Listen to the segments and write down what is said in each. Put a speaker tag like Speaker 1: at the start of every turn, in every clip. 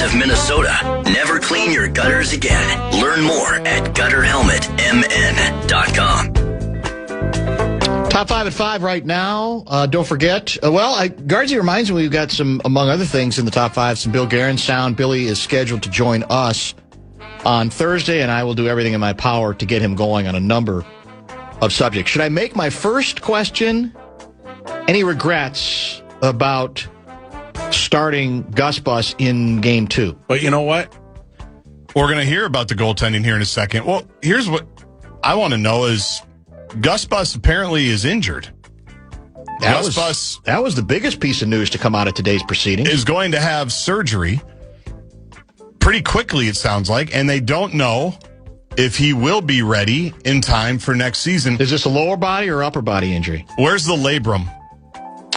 Speaker 1: of Minnesota. Never clean your gutters again. Learn more at gutterhelmetmn.com.
Speaker 2: Top 5 at 5 right now. Don't forget. Gaardsy reminds me we've got some, among other things, in the top 5, some Bill Guerin sound. Billy is scheduled to join us on Thursday, and I will do everything in my power to get him going on a number of subjects. Should I make my first question? Any regrets about starting Gus Bus in Game 2?
Speaker 3: But you know what?
Speaker 4: We're going to hear about the goaltending here in a second. Well, here's what I want to know is Gus Bus apparently is injured.
Speaker 2: That was the biggest piece of news to come out of today's proceedings.
Speaker 4: Is going to have surgery pretty quickly, it sounds like, and they don't know if he will be ready in time for next season.
Speaker 2: Is this a lower body or upper body injury?
Speaker 4: Where's the labrum?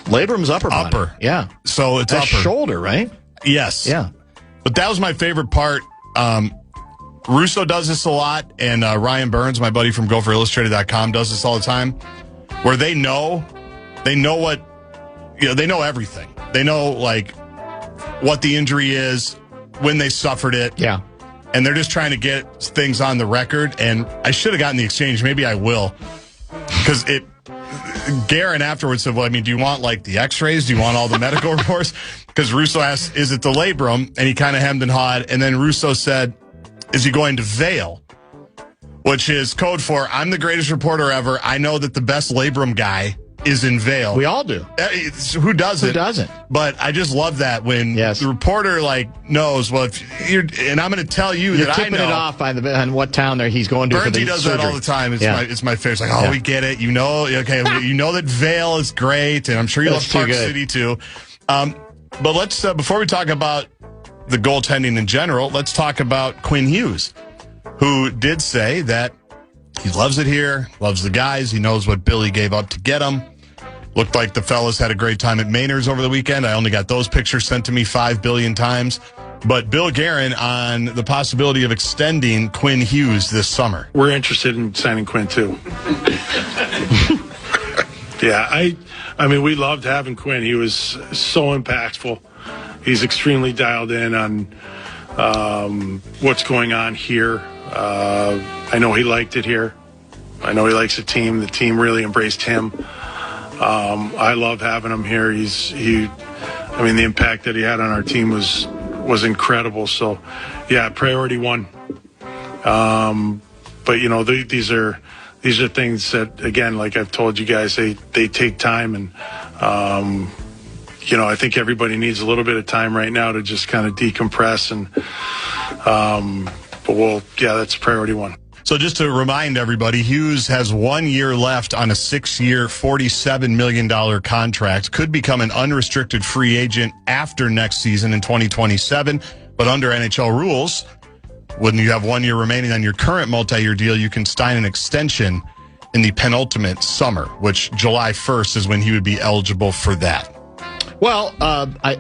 Speaker 2: Labrum's upper body.
Speaker 4: Upper.
Speaker 2: Yeah.
Speaker 4: So it's
Speaker 2: That's
Speaker 4: upper.
Speaker 2: Shoulder, right?
Speaker 4: Yes.
Speaker 2: Yeah.
Speaker 4: But that was my favorite part. Russo does this a lot, and Ryan Burns, my buddy from GopherIllustrated.com, does this all the time, where they know what, they know everything. They know, like, what the injury is, when they suffered it.
Speaker 2: Yeah.
Speaker 4: And they're just trying to get things on the record, and I should have gotten the exchange. Maybe I will. Because Guerin afterwards said, well, I mean, do you want, like, the x-rays? Do you want all the medical reports? Because Russo asked, is it the labrum? And he kind of hemmed and hawed. And then Russo said, is he going to Vail? Which is code for, I'm the greatest reporter ever. I know that the best labrum guy is in Vail.
Speaker 2: We all do.
Speaker 4: Who doesn't?
Speaker 2: Who doesn't?
Speaker 4: But I just love that when the reporter knows. Well, if you're, and I'm going to tell you
Speaker 2: you're
Speaker 4: that
Speaker 2: tipping
Speaker 4: I know
Speaker 2: it off on what town he's going to for the
Speaker 4: Burnsy does
Speaker 2: surgery.
Speaker 4: that all the time. It's my favorite. It's like, we get it. You know, okay, you know that Vail is great, and I'm sure you love Park City too. But let's before we talk about the goaltending in general, let's talk about Quinn Hughes, who did say that he loves it here, loves the guys. He knows what Billy gave up to get him. Looked like the fellas had a great time at Maynard's over the weekend. I only got those pictures sent to me 5 billion times. But Bill Guerin on the possibility of extending Quinn Hughes this summer.
Speaker 3: We're interested in signing Quinn, too. Yeah, I mean, we loved having Quinn. He was so impactful. He's extremely dialed in on what's going on here. I know he liked it here. I know he likes the team. The team really embraced him. I love having him here. The impact that he had on our team was incredible. So, yeah, priority one. But these are things that, again, like I've told you guys, they take time, and I think everybody needs a little bit of time right now to just kind of decompress, and that's priority one.
Speaker 4: So just to remind everybody, Hughes has 1 year left on a 6-year, $47 million contract. Could become an unrestricted free agent after next season in 2027. But under NHL rules, when you have 1 year remaining on your current multi-year deal, you can sign an extension in the penultimate summer, which July 1st is when he would be eligible for that.
Speaker 2: Well,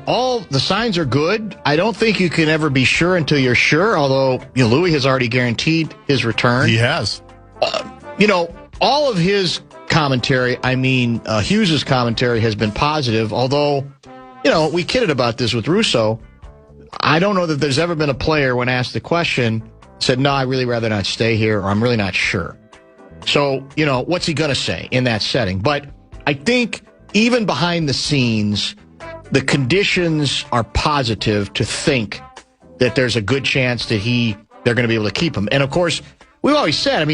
Speaker 2: all the signs are good. I don't think you can ever be sure until you're sure, although Louis has already guaranteed his return.
Speaker 4: He has.
Speaker 2: All of his commentary, Hughes' commentary has been positive, although, we kidded about this with Russo. I don't know that there's ever been a player, when asked the question, said, no, I'd really rather not stay here, or I'm really not sure. So, what's he going to say in that setting? But I think even behind the scenes, the conditions are positive to think that there's a good chance that they're going to be able to keep him. And, of course, we've always said,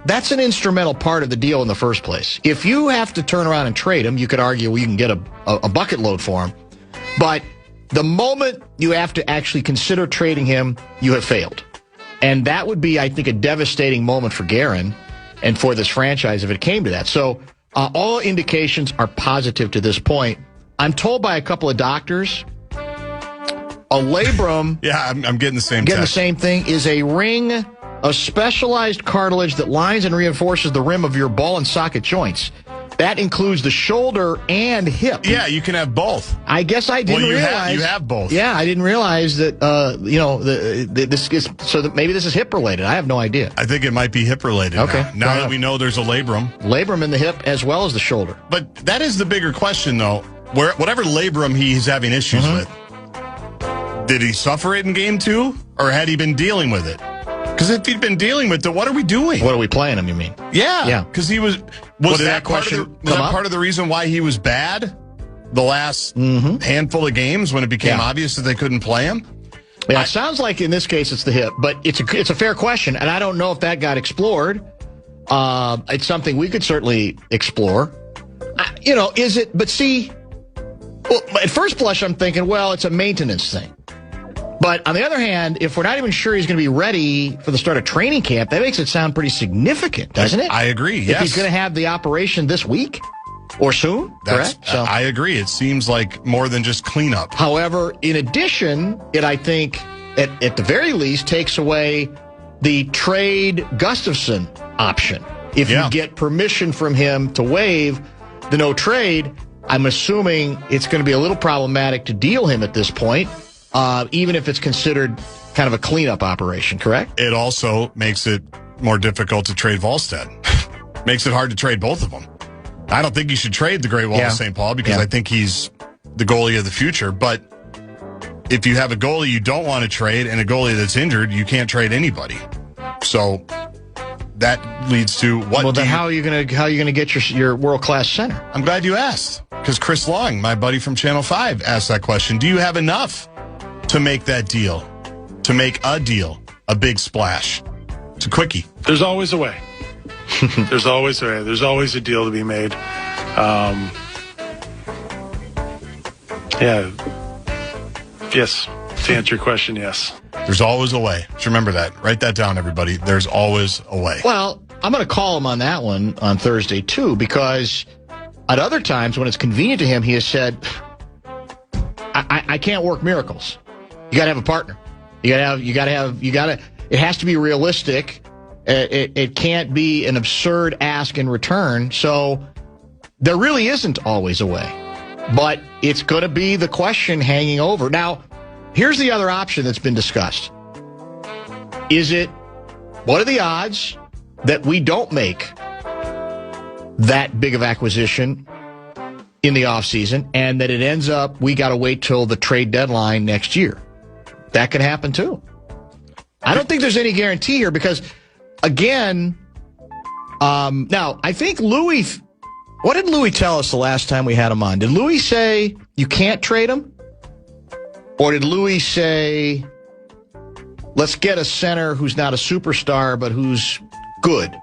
Speaker 2: that's an instrumental part of the deal in the first place. If you have to turn around and trade him, you could argue, you can get a bucket load for him. But the moment you have to actually consider trading him, you have failed. And that would be, I think, a devastating moment for Guerin and for this franchise if it came to that. So all indications are positive to this point. I'm told by a couple of doctors, a labrum.
Speaker 4: Yeah, I'm getting the same.
Speaker 2: Getting the same thing is a ring, a specialized cartilage that lines and reinforces the rim of your ball and socket joints. That includes the shoulder and hip.
Speaker 4: Yeah, you can have both.
Speaker 2: I guess I didn't realize.
Speaker 4: You have both.
Speaker 2: Yeah, I didn't realize that, this is, so that maybe this is hip related. I have no idea.
Speaker 4: I think it might be hip related.
Speaker 2: Okay.
Speaker 4: Now that we know there's a labrum.
Speaker 2: Labrum in the hip as well as the shoulder.
Speaker 4: But that is the bigger question, though. Whatever labrum he's having issues with, Did he suffer it in game 2, or had he been dealing with it? Because if he'd been dealing with it, what are we doing?
Speaker 2: What are we playing him, you mean?
Speaker 4: Yeah. Because he was that part of the reason why he was bad the last handful of games when it became obvious that they couldn't play him?
Speaker 2: Yeah, it sounds like in this case it's the hip, but it's a fair question, and I don't know if that got explored. It's something we could certainly explore. Is it? But see, well, at first blush, I'm thinking, well, it's a maintenance thing. But on the other hand, if we're not even sure he's going to be ready for the start of training camp, that makes it sound pretty significant, doesn't it?
Speaker 4: I agree, yes.
Speaker 2: If he's going to have the operation this week or soon, correct?
Speaker 4: So, I agree. It seems like more than just cleanup. However,
Speaker 2: in addition, I think, at the very least, takes away the trade Gustafson option. If you get permission from him to waive the no trade, I'm assuming it's going to be a little problematic to deal him at this point. Even if it's considered kind of a cleanup operation, correct?
Speaker 4: It also makes it more difficult to trade Volstead. Makes it hard to trade both of them. I don't think you should trade the Great Wall of St. Paul because I think he's the goalie of the future. But if you have a goalie you don't want to trade and a goalie that's injured, you can't trade anybody. So that leads to what?
Speaker 2: Well, then how are you going to get your world-class center?
Speaker 4: I'm glad you asked, because Chris Long, my buddy from Channel 5, asked that question. Do you have enough to make that deal, to make a deal, a big splash? It's a quickie.
Speaker 3: There's always a way. There's always a way. There's always a deal to be made. Yes. To answer your question, yes.
Speaker 4: There's always a way. Just remember that. Write that down, everybody. There's always a way.
Speaker 2: Well, I'm going to call him on that one on Thursday, too, because at other times when it's convenient to him, he has said, I can't work miracles. You got to have a partner. It has to be realistic. It can't be an absurd ask in return. So there really isn't always a way. But it's going to be the question hanging over. Now, here's the other option that's been discussed. What are the odds that we don't make that big of acquisition in the offseason and that it ends up we got to wait till the trade deadline next year? That could happen too. I don't think there's any guarantee here because, again, now I think Louis, what did Louis tell us the last time we had him on? Did Louis say you can't trade him? Or did Louis say, let's get a center who's not a superstar but who's good,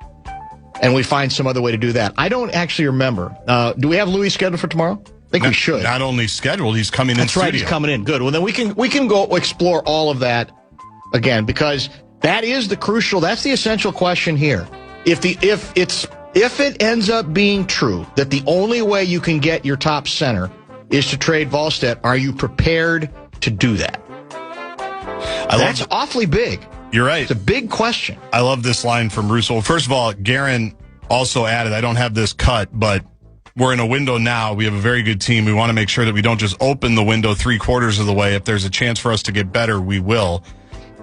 Speaker 2: and we find some other way to do that? I don't actually remember. Do we have Louis scheduled for tomorrow? I think we should.
Speaker 4: Not only scheduled, he's coming in.
Speaker 2: That's right, he's coming in. Good. Well, then we can go explore all of that again, because that is that's the essential question here. If it ends up being true that the only way you can get your top center is to trade Volstead, are you prepared to do that? That's awfully big.
Speaker 4: You're right.
Speaker 2: It's a big question.
Speaker 4: I love this line from Russo. First of all, Guerin also added, I don't have this cut, but we're in a window now. We have a very good team. We want to make sure that we don't just open the window 3/4 of the way. If there's a chance for us to get better, we will.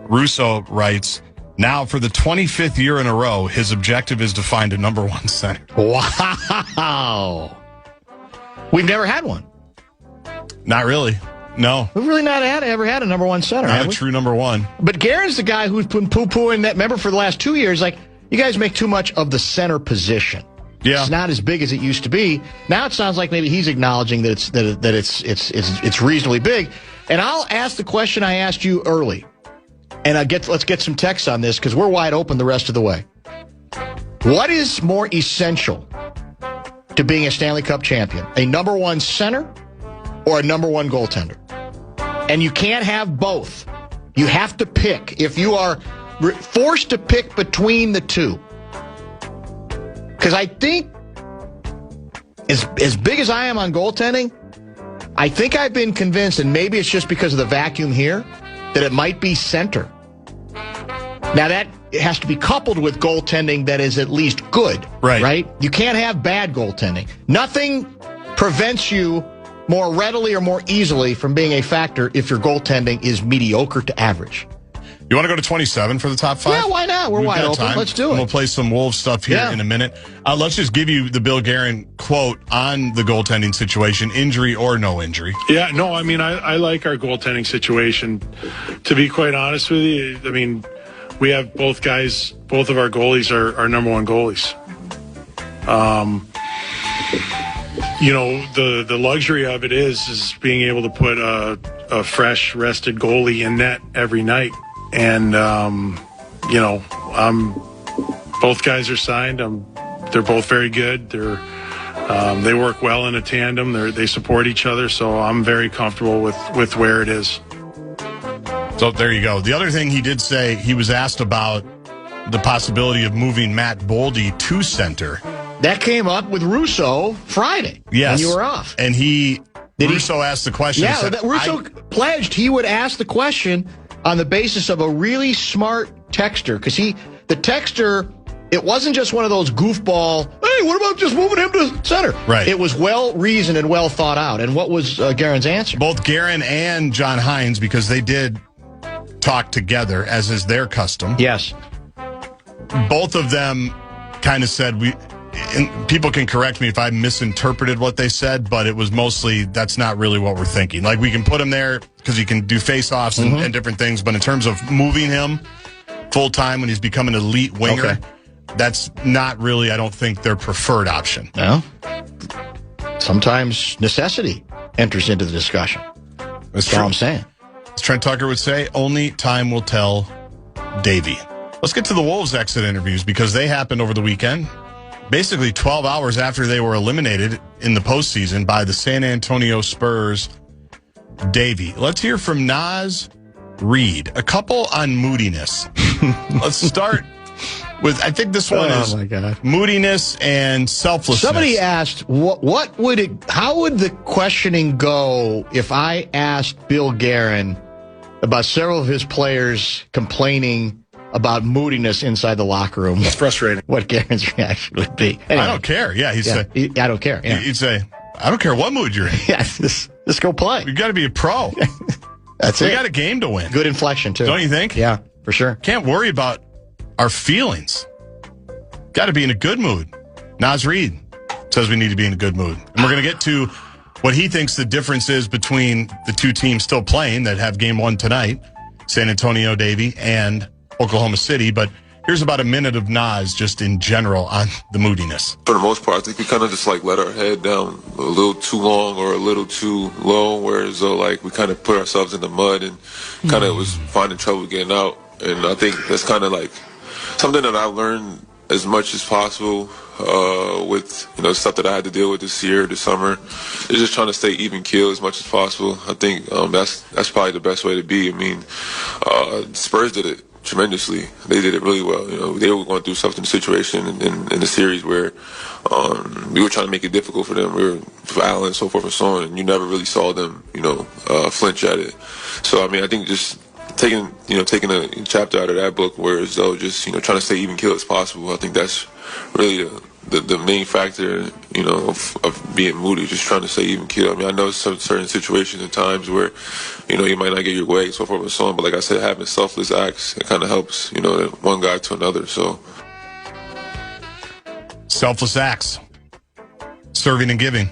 Speaker 4: Russo writes, now for the 25th year in a row, his objective is to find a number one center.
Speaker 2: Wow. We've never had one.
Speaker 4: Not really. No.
Speaker 2: We've really not ever had a number one center.
Speaker 4: Not a true number one.
Speaker 2: But Guerin's the guy who's been poo-pooing that member for the last 2 years. Like, you guys make too much of the center position.
Speaker 4: Yeah.
Speaker 2: It's not as big as it used to be. Now it sounds like maybe he's acknowledging that it's reasonably big. And I'll ask the question I asked you early. And let's get some text on this because we're wide open the rest of the way. What is more essential to being a Stanley Cup champion? A number one center or a number one goaltender? And you can't have both. You have to pick. If you are forced to pick between the two. Because I think, as big as I am on goaltending, I think I've been convinced, and maybe it's just because of the vacuum here, that it might be center. Now, that has to be coupled with goaltending that is at least good. Right? You can't have bad goaltending. Nothing prevents you more readily or more easily from being a factor if your goaltending is mediocre to average.
Speaker 4: You want to go to 27 for the top 5?
Speaker 2: Yeah, why not? We're wide open.
Speaker 4: Time.
Speaker 2: Let's do it.
Speaker 4: And we'll play some Wolves stuff here in a minute. Let's just give you the Bill Guerin quote on the goaltending situation, injury or no injury.
Speaker 3: Yeah, no, I mean, I like our goaltending situation. To be quite honest with you, I mean, we have both of our goalies are our number one goalies. You know, the luxury of it is being able to put a fresh, rested goalie in net every night. And, you know, both guys are signed. They're both very good. They work well in a tandem. They support each other. So I'm very comfortable with where it is.
Speaker 4: So there you go. The other thing he did say, he was asked about the possibility of moving Matt Boldy to center.
Speaker 2: That came up with Russo Friday.
Speaker 4: Yes.
Speaker 2: When you were off.
Speaker 4: And Russo asked the question.
Speaker 2: Yeah,
Speaker 4: said,
Speaker 2: Russo pledged he would ask the question on the basis of a really smart texter. Because the texter, it wasn't just one of those goofball, hey, what about just moving him to center?
Speaker 4: Right.
Speaker 2: It was well-reasoned and well thought out. And what was Guerin's answer?
Speaker 4: Both Guerin and John Hines, because they did talk together, as is their custom.
Speaker 2: Yes.
Speaker 4: Both of them kind of said, and people can correct me if I misinterpreted what they said, but it was mostly, that's not really what we're thinking. Like, we can put him there because he can do face-offs and different things, but in terms of moving him full-time when he's become an elite winger, that's not really, I don't think, their preferred option.
Speaker 2: No. Sometimes necessity enters into the discussion. That's all I'm saying.
Speaker 4: As Trent Tucker would say, only time will tell, Davey. Let's get to the Wolves exit interviews because they happened over the weekend. Basically 12 hours after they were eliminated in the postseason by the San Antonio Spurs. Davey, let's hear from Naz Reid. A couple on moodiness. Let's start with, I think this one is moodiness and selflessness.
Speaker 2: Somebody asked, how would the questioning go if I asked Bill Guerin about several of his players complaining about moodiness inside the locker room?
Speaker 3: It's frustrating.
Speaker 2: What Guerin's reaction would be. Anyway,
Speaker 4: I don't care. Yeah, he'd say.
Speaker 2: I don't care. Yeah.
Speaker 4: He'd say, I don't care what mood you're in.
Speaker 2: Yeah, just go play.
Speaker 4: You've got to be a pro.
Speaker 2: That's
Speaker 4: we
Speaker 2: it.
Speaker 4: got a game to win.
Speaker 2: Good inflection, too.
Speaker 4: Don't you think?
Speaker 2: Yeah, for sure.
Speaker 4: Can't worry about our feelings. Got to be in a good mood. Naz Reid says we need to be in a good mood. And we're going to get to what he thinks the difference is between the two teams still playing that have game one tonight, San Antonio, Davey, and Oklahoma City. But here's about a minute of Naz just in general on the moodiness.
Speaker 5: For the most part, I think we kind of just like let our head down a little too long or a little too low, whereas though like we kind of put ourselves in the mud and kind of was finding trouble getting out. And I think that's kind of like something that I learned as much as possible with stuff that I had to deal with this summer. Is just trying to stay even keel as much as possible. I think that's probably the best way to be. I mean, Spurs did it tremendously. They did it really well. They were going through something situation in the series where we were trying to make it difficult for them. We were Allen and so forth and so on, and you never really saw them, flinch at it. So I mean, I think just taking a chapter out of that book, whereas though just trying to stay even keel as possible. I think that's really the main factor, of being moody, just trying to stay even keel. I mean, I know some certain situations and times where, you might not get your way, so forth and so on. But like I said, having selfless acts, it kind of helps, one guy to another. So,
Speaker 4: selfless acts, serving and giving.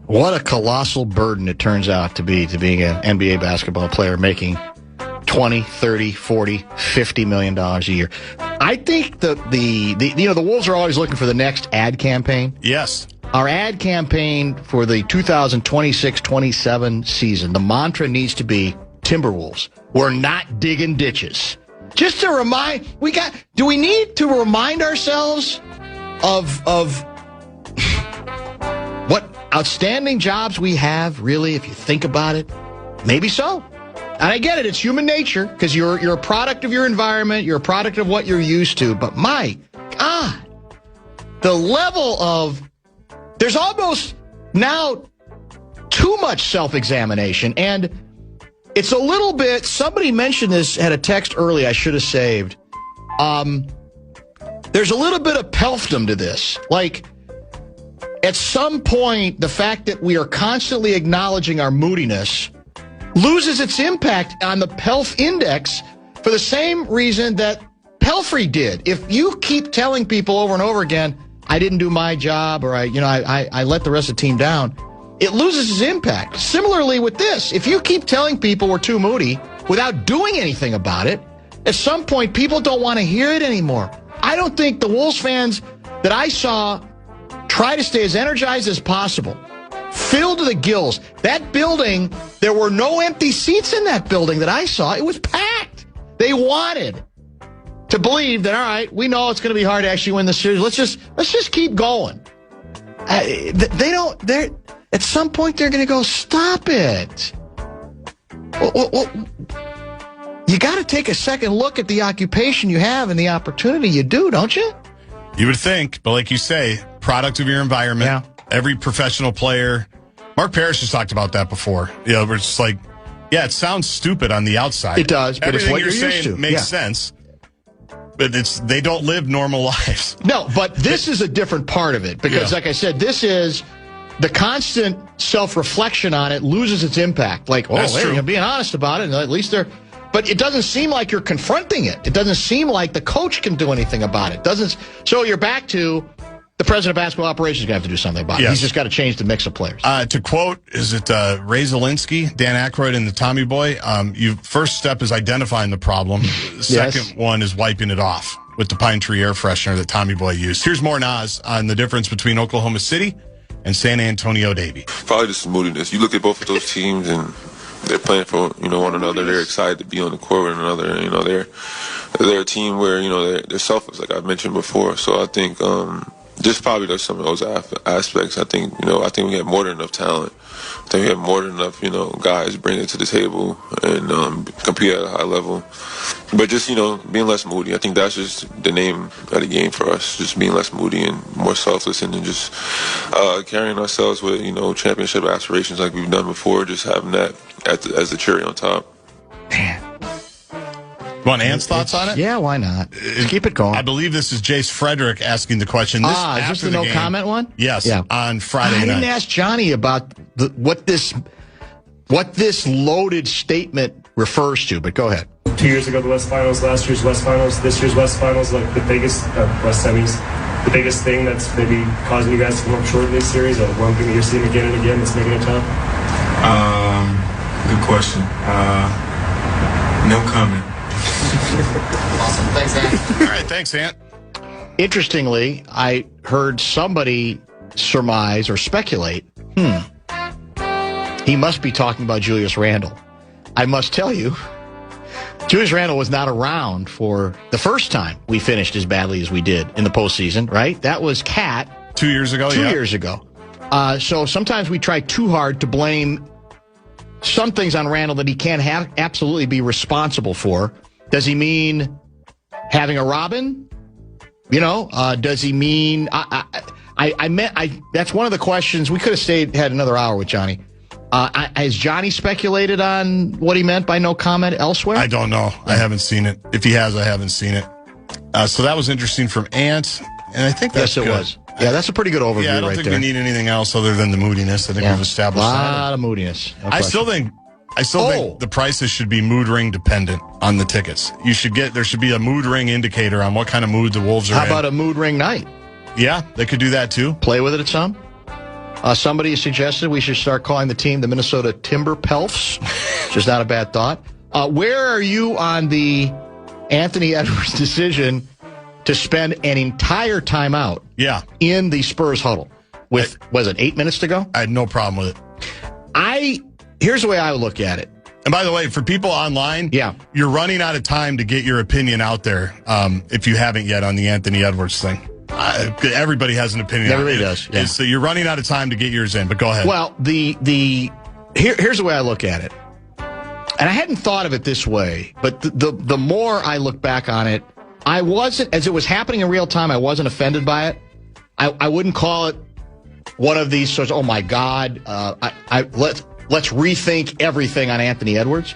Speaker 2: What a colossal burden it turns out to be being an NBA basketball player making $20, $30, $40, $50 million a year. I think the Wolves are always looking for the next ad campaign.
Speaker 4: Yes.
Speaker 2: Our ad campaign for the 2026-27 season, the mantra needs to be Timberwolves. We're not digging ditches. Just to remind, do we need to remind ourselves of what outstanding jobs we have, really, if you think about it? Maybe so. And I get it, it's human nature, because you're a product of your environment, you're a product of what you're used to. But my God, the level of, there's almost now too much self-examination. And it's a little bit, somebody mentioned this, had a text early I should have saved. There's a little bit of pelfdom to this. Like, at some point, the fact that we are constantly acknowledging our moodiness loses its impact on the Pelf index for the same reason that Pelfrey did. If you keep telling people over and over again, I didn't do my job, or I let the rest of the team down, it loses its impact. Similarly with this, if you keep telling people we're too moody without doing anything about it, at some point people don't want to hear it anymore. I don't think the Wolves fans that I saw try to stay as energized as possible, filled to the gills. That building, there were no empty seats in that building that I saw. It was packed. They wanted to believe that, all right, we know it's going to be hard to actually win the series. Let's just keep going. At some point they're going to go, stop it. Well, you got to take a second look at the occupation you have and the opportunity you do, don't you?
Speaker 4: You would think, but like you say, product of your environment. Yeah. Every professional player. Mark Parrish has talked about that before. We're just like, yeah, it sounds stupid on the outside.
Speaker 2: It does, but
Speaker 4: everything
Speaker 2: it's what
Speaker 4: you're
Speaker 2: saying
Speaker 4: used to. Makes sense. But they don't live normal lives.
Speaker 2: No, but this is a different part of it because, like I said, this is the constant self-reflection on it loses its impact. Like, you're being honest about it, and at least they're. But it doesn't seem like you're confronting it. It doesn't seem like the coach can do anything about it. So you're back to the president of basketball operations is going to have to do something about it. He's just got to change the mix of players.
Speaker 4: To quote, is it Ray Zielinski, Dan Aykroyd, and the Tommy Boy? First step is identifying the problem. The second one is wiping it off with the Pine Tree air freshener that Tommy Boy used. Here's more Nas on the difference between Oklahoma City and San Antonio Davey.
Speaker 5: Probably just moodiness. You look at both of those teams and they're playing for one another. They're excited to be on the court with one another. They're a team where they're selfless, like I mentioned before. So I think just probably there's some of those aspects. I think we have more than enough talent. I think we have more than enough guys bring it to the table and compete at a high level. But just being less moody. I think that's just the name of the game for us. Just being less moody and more selfless, and then just carrying ourselves with championship aspirations like we've done before. Just having that as the cherry on top.
Speaker 2: Man.
Speaker 4: Want Ant's thoughts on it?
Speaker 2: Yeah, why not? Keep it going.
Speaker 4: I believe this is Jace Frederick asking the question.
Speaker 2: Is this the no comment one?
Speaker 4: Yes, on Friday night.
Speaker 2: I didn't ask Johnny about what this loaded statement refers to, but go ahead.
Speaker 6: 2 years ago, the West Finals, last year's West Finals, this year's West Finals, like the biggest, West Semis, the biggest thing that's maybe causing you guys to come up short in this series, or one thing that you're seeing again and again that's making it tough?
Speaker 7: Good question. No comment.
Speaker 2: Awesome. Thanks, Ant.
Speaker 4: All right, thanks, Ant.
Speaker 2: Interestingly, I heard somebody surmise or speculate, he must be talking about Julius Randle. I must tell you, Julius Randle was not around for the first time we finished as badly as we did in the postseason, right? That was Cat.
Speaker 4: 2 years ago,
Speaker 2: 2 years ago. So sometimes we try too hard to blame some things on Randle that he can't absolutely be responsible for. Does he mean having a Robin? Does he mean... that's one of the questions. We could have had another hour with Johnny. Has Johnny speculated on what he meant by no comment elsewhere?
Speaker 4: I don't know. I haven't seen it. If he has, I haven't seen it. So that was interesting from Ant, and I think that's good.
Speaker 2: Yes, it was. Yeah, that's a pretty good overview right there.
Speaker 4: I don't think we need anything else other than the moodiness. I think we've established that.
Speaker 2: A lot of moodiness. No
Speaker 4: I still think the prices should be mood ring dependent on the tickets. There should be a mood ring indicator on what kind of mood the Wolves are in.
Speaker 2: How about a mood ring night?
Speaker 4: Yeah, they could do that too.
Speaker 2: Play with it some. Somebody suggested we should start calling the team the Minnesota Timber Pelfs, which is not a bad thought. Where are you on the Anthony Edwards decision to spend an entire timeout in the Spurs huddle with, was it 8 minutes to go?
Speaker 4: I had no problem with it.
Speaker 2: Here's the way I would look at it.
Speaker 4: And by the way, for people online, you're running out of time to get your opinion out there if you haven't yet on the Anthony Edwards thing. Everybody has an opinion.
Speaker 2: Everybody does. Yeah.
Speaker 4: So you're running out of time to get yours in, but go ahead.
Speaker 2: Well, here's the way I look at it. And I hadn't thought of it this way, but the more I look back on it, I wasn't, as it was happening in real time, I wasn't offended by it. I wouldn't call it one of these sorts, oh my God, let's rethink everything on Anthony Edwards.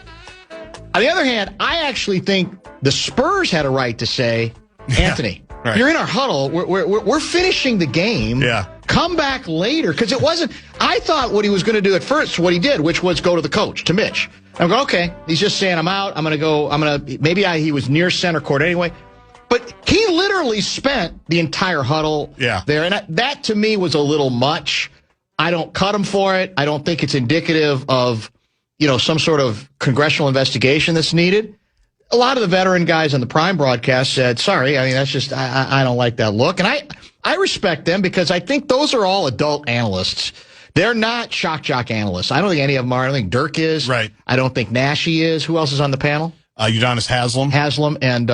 Speaker 2: On the other hand, I actually think the Spurs had a right to say, Anthony, you're in our huddle. We're finishing the game.
Speaker 4: Yeah.
Speaker 2: come back later, because it wasn't, I thought what he was going to do at first, what he did, which was go to the coach, to Mitch. I'm going, okay, he's just saying I'm out, he was near center court anyway. But he literally spent the entire huddle there, and that to me was a little much. I don't cut him for it. I don't think it's indicative of, some sort of congressional investigation that's needed. A lot of the veteran guys on the Prime broadcast said, sorry, that's just, I don't like that look. And I respect them because I think those are all adult analysts. They're not shock jock analysts. I don't think any of them are. I don't think Dirk is.
Speaker 4: Right.
Speaker 2: I don't think Nashi is. Who else is on the panel?
Speaker 4: Udonis Haslem.
Speaker 2: Haslem and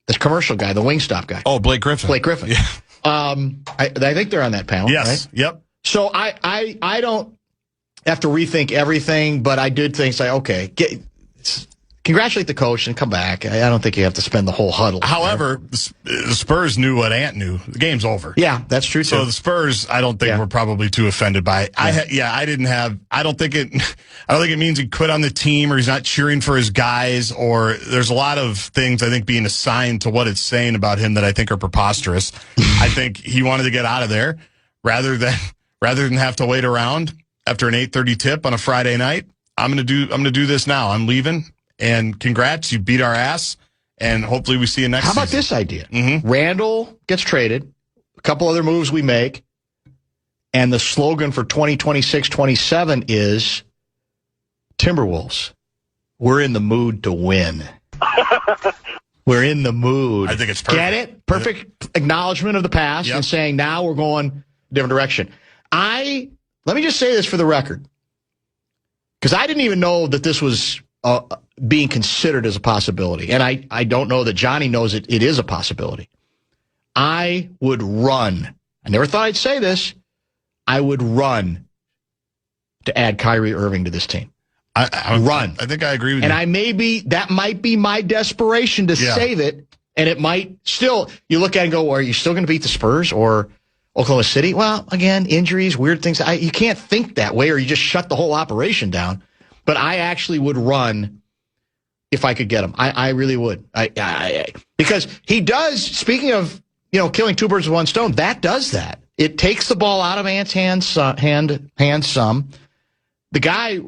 Speaker 2: this commercial guy, the Wingstop guy.
Speaker 4: Oh, Blake Griffin.
Speaker 2: Yeah. I think they're on that panel.
Speaker 4: Yes.
Speaker 2: Right?
Speaker 4: Yep.
Speaker 2: So I don't have to rethink everything, but I did think, okay, congratulate the coach and come back. I don't think you have to spend the whole huddle.
Speaker 4: However, the Spurs knew what Ant knew. The game's over.
Speaker 2: Yeah, that's true, too.
Speaker 4: So the Spurs, I don't think were probably too offended by it. I don't think it means he quit on the team or he's not cheering for his guys, or there's a lot of things I think being assigned to what it's saying about him that I think are preposterous. I think he wanted to get out of there rather than have to wait around after an 8:30 tip on a Friday night. I'm going to do this now. I'm leaving. And congrats, you beat our ass, and hopefully we see you next season.
Speaker 2: How about this idea?
Speaker 4: Mm-hmm.
Speaker 2: Randall gets traded, a couple other moves we make, and the slogan for 2026-27 is Timberwolves, we're in the mood to win. We're in the mood.
Speaker 4: I think it's perfect.
Speaker 2: Get it? Perfect acknowledgement of the past and saying now we're going a different direction. Let me just say this for the record, because I didn't even know that this was being considered as a possibility. And I don't know that Johnny knows it is a possibility. I would run. I never thought I'd say this. I would run to add Kyrie Irving to this team. Run.
Speaker 4: I think I agree with you.
Speaker 2: And that might be my desperation to save it. And it might still, you look at it and go, are you still going to beat the Spurs or Oklahoma City? Well, again, injuries, weird things. You can't think that way or you just shut the whole operation down. But I actually would run if I could get him. I really would. Because he does, speaking of, killing two birds with one stone, that does that. It takes the ball out of Ant's hands some. The guy,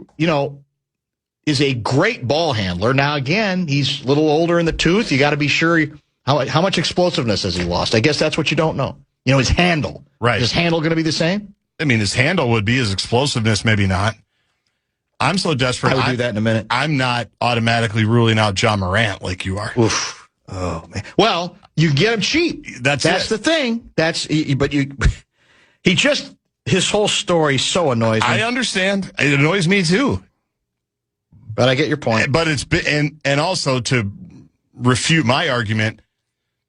Speaker 2: is a great ball handler. Now, again, he's a little older in the tooth. You got to be sure how much explosiveness has he lost. I guess that's what you don't know. His handle.
Speaker 4: Right.
Speaker 2: Is his handle going to be the same?
Speaker 4: His handle would be. His explosiveness, maybe not. I'm so desperate.
Speaker 2: I would do that in a minute.
Speaker 4: I'm not automatically ruling out John Morant like you are.
Speaker 2: Oof. Oh, man. Well, you get him cheap. That's the thing. His whole story so annoys me.
Speaker 4: I understand. It annoys me too.
Speaker 2: But I get your point.
Speaker 4: But and also to refute my argument,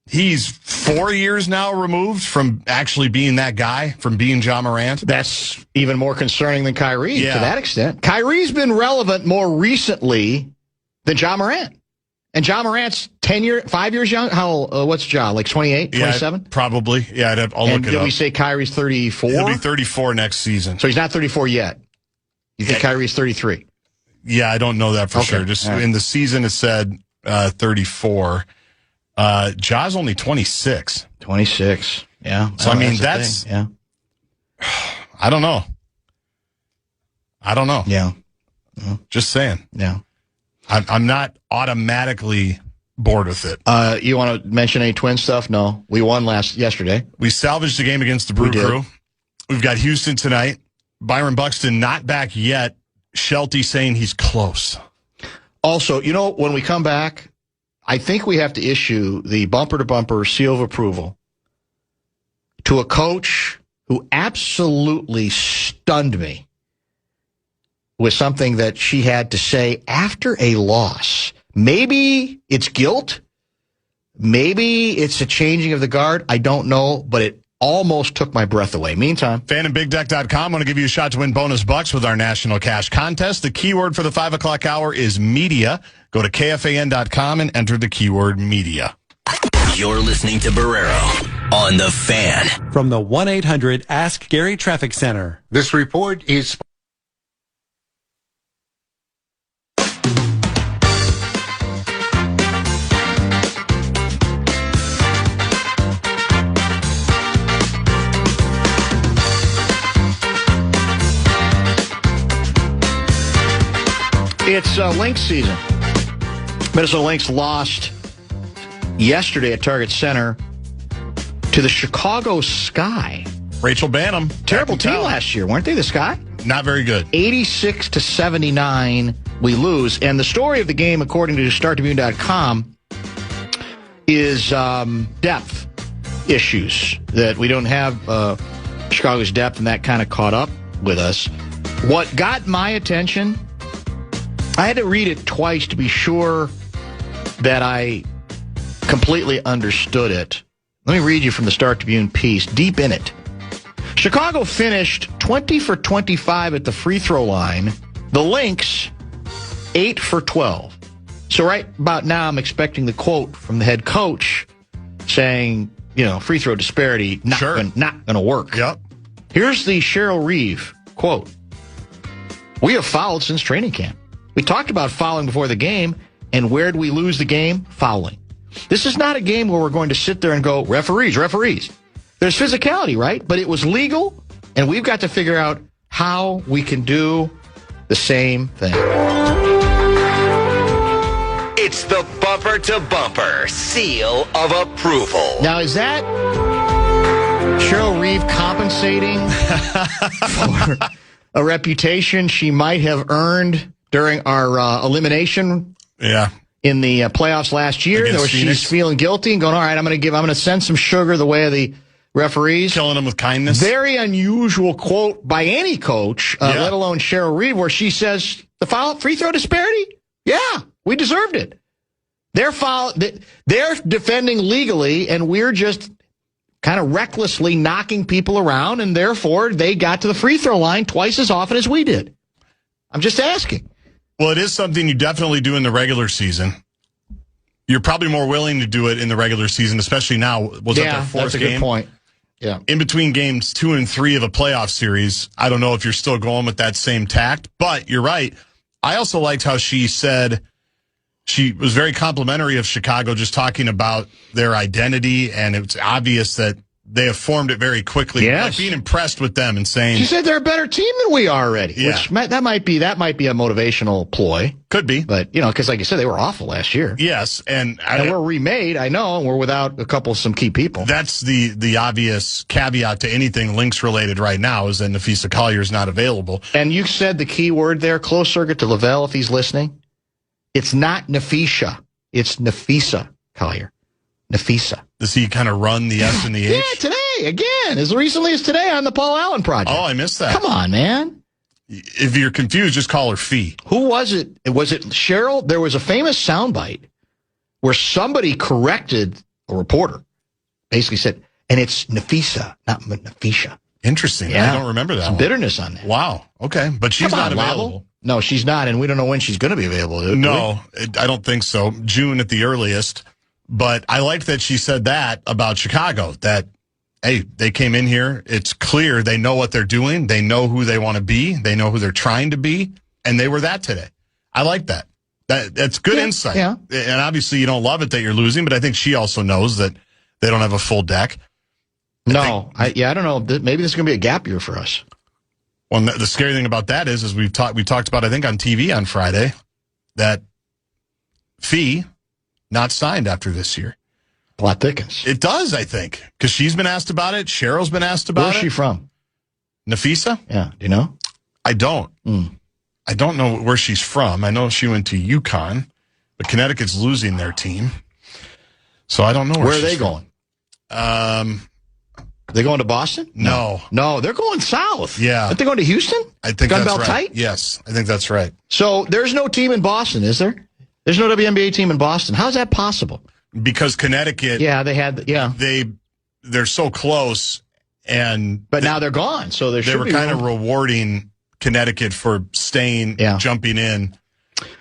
Speaker 4: he's 4 years now removed from actually being that guy, from being John Morant.
Speaker 2: That's even more concerning than Kyrie to that extent. Kyrie's been relevant more recently than John Morant. And John Morant's 5 years young. What's John, like 28, 27?
Speaker 4: Probably. Yeah, I'll look it up.
Speaker 2: Did we say Kyrie's 34?
Speaker 4: He'll be 34 next season.
Speaker 2: So he's not 34 yet. You think Kyrie's 33?
Speaker 4: Yeah, I don't know that for sure. Just in the season it said 34. Ja's only 26.
Speaker 2: 26. Yeah.
Speaker 4: So, that's
Speaker 2: yeah.
Speaker 4: I don't know.
Speaker 2: Yeah.
Speaker 4: Just saying.
Speaker 2: Yeah.
Speaker 4: I'm not automatically bored with it.
Speaker 2: You want to mention any Twin stuff? No. We won yesterday.
Speaker 4: We salvaged the game against the Brew Crew. We've got Houston tonight. Byron Buxton not back yet. Shelty saying he's close.
Speaker 2: Also, when we come back, I think we have to issue the bumper-to-bumper seal of approval to a coach who absolutely stunned me with something that she had to say after a loss. Maybe it's guilt. Maybe it's a changing of the guard. I don't know, but it almost took my breath away. Meantime,
Speaker 4: FanandBigDeck.com. I want to give you a shot to win bonus bucks with our national cash contest. The keyword for the 5 o'clock hour is media. Go to KFAN.com and enter the keyword media.
Speaker 1: You're listening to Barrero on The Fan.
Speaker 8: From the 1-800-ASK-GARY Traffic Center.
Speaker 9: This report is...
Speaker 2: It's Lynx season. Minnesota Lynx lost yesterday at Target Center to the Chicago Sky.
Speaker 4: Rachel Bannum.
Speaker 2: Terrible team last year, weren't they, the Sky?
Speaker 4: Not very good.
Speaker 2: 86-79, we lose. And the story of the game, according to StarTribune.com, is depth issues. That we don't have Chicago's depth, and that kind of caught up with us. What got my attention, I had to read it twice to be sure that I completely understood it. Let me read you from the Star Tribune piece, deep in it. Chicago finished 20 for 25 at the free throw line. The Lynx, 8 for 12. So right about now, I'm expecting the quote from the head coach saying, free throw disparity, not going to work.
Speaker 4: Yep.
Speaker 2: Here's the Cheryl Reeve quote. We have fouled since training camp. We talked about fouling before the game, and where do we lose the game? Fouling. This is not a game where we're going to sit there and go, referees. There's physicality, right? But it was legal, and we've got to figure out how we can do the same thing.
Speaker 1: It's the bumper-to-bumper seal of approval.
Speaker 2: Now, is that Cheryl Reeve compensating for a reputation she might have earned during our elimination in the playoffs last year? Where she's feeling guilty and going, all right, I'm going to send some sugar the way of the referees.
Speaker 4: Killing them with kindness.
Speaker 2: Very unusual quote by any coach, let alone Cheryl Reeve, where she says, the free throw disparity? Yeah, we deserved it. They're defending legally, and we're just kind of recklessly knocking people around, and therefore they got to the free throw line twice as often as we did. I'm just asking.
Speaker 4: Well, it is something you definitely do in the regular season. You're probably more willing to do it in the regular season, especially now. Was that their fourth game?
Speaker 2: That's a good point. Yeah.
Speaker 4: In between games 2 and 3 of a playoff series, I don't know if you're still going with that same tact, but you're right. I also liked how she said she was very complimentary of Chicago, just talking about their identity, and it's obvious that they have formed it very quickly.
Speaker 2: Yes.
Speaker 4: Like being impressed with them and saying,
Speaker 2: she said they're a better team than we are already.
Speaker 4: Yeah.
Speaker 2: Which that might be a motivational ploy.
Speaker 4: Could be.
Speaker 2: But, because like you said, they were awful last year.
Speaker 4: Yes. And
Speaker 2: we're remade, I know, and we're without some key people.
Speaker 4: That's the obvious caveat to anything Lynx related right now is that Nafisa Collier's not available.
Speaker 2: And you said the key word there, close circuit to Lavelle if he's listening. It's not Nafisha. It's Nafisa Collier. Nafisa.
Speaker 4: Does he kind of run the S and the H?
Speaker 2: Yeah, today, again, as recently as today on the Paul Allen Project.
Speaker 4: Oh, I missed that.
Speaker 2: Come on, man.
Speaker 4: If you're confused, just call her Fee.
Speaker 2: Who was it? Was it Cheryl? There was a famous soundbite where somebody corrected a reporter. Basically said, and it's Nafisa, not Nafisha.
Speaker 4: Interesting. Yeah. I don't remember that.
Speaker 2: Some bitterness on that.
Speaker 4: Wow. Okay. But she's not available.
Speaker 2: Lavo. No, she's not, and we don't know when she's going to be available.
Speaker 4: No, I don't think so. June at the earliest. But I liked that she said that about Chicago, that, hey, they came in here. It's clear they know what they're doing. They know who they want to be. They know who they're trying to be. And they were that today. I like that. That's good insight.
Speaker 2: Yeah.
Speaker 4: And obviously you don't love it that you're losing, but I think she also knows that they don't have a full deck. I don't know. Maybe this is going to be a gap year for us. Well, the scary thing about that is we talked about, I think, on TV on Friday, that Fee not signed after this year.
Speaker 2: Plot thickens.
Speaker 4: It does, I think, because she's been asked about it. Cheryl's been asked about it.
Speaker 2: Where's she from?
Speaker 4: Nafisa?
Speaker 2: Yeah. Do you know?
Speaker 4: I don't. I don't know where she's from. I know she went to UConn, but Connecticut's losing their team. So I don't know where
Speaker 2: are they going? Are they going to Boston?
Speaker 4: No,
Speaker 2: they're going south.
Speaker 4: Yeah.
Speaker 2: Aren't they going to Houston?
Speaker 4: I think that's right.
Speaker 2: Tight?
Speaker 4: Yes, I think that's right.
Speaker 2: So there's no team in Boston, is there? There's no WNBA team in Boston. How's that possible?
Speaker 4: Because Connecticut.
Speaker 2: Yeah, they had. Yeah,
Speaker 4: they're so close,
Speaker 2: but now they're gone. So they were
Speaker 4: kind of rewarding Connecticut for staying, jumping in,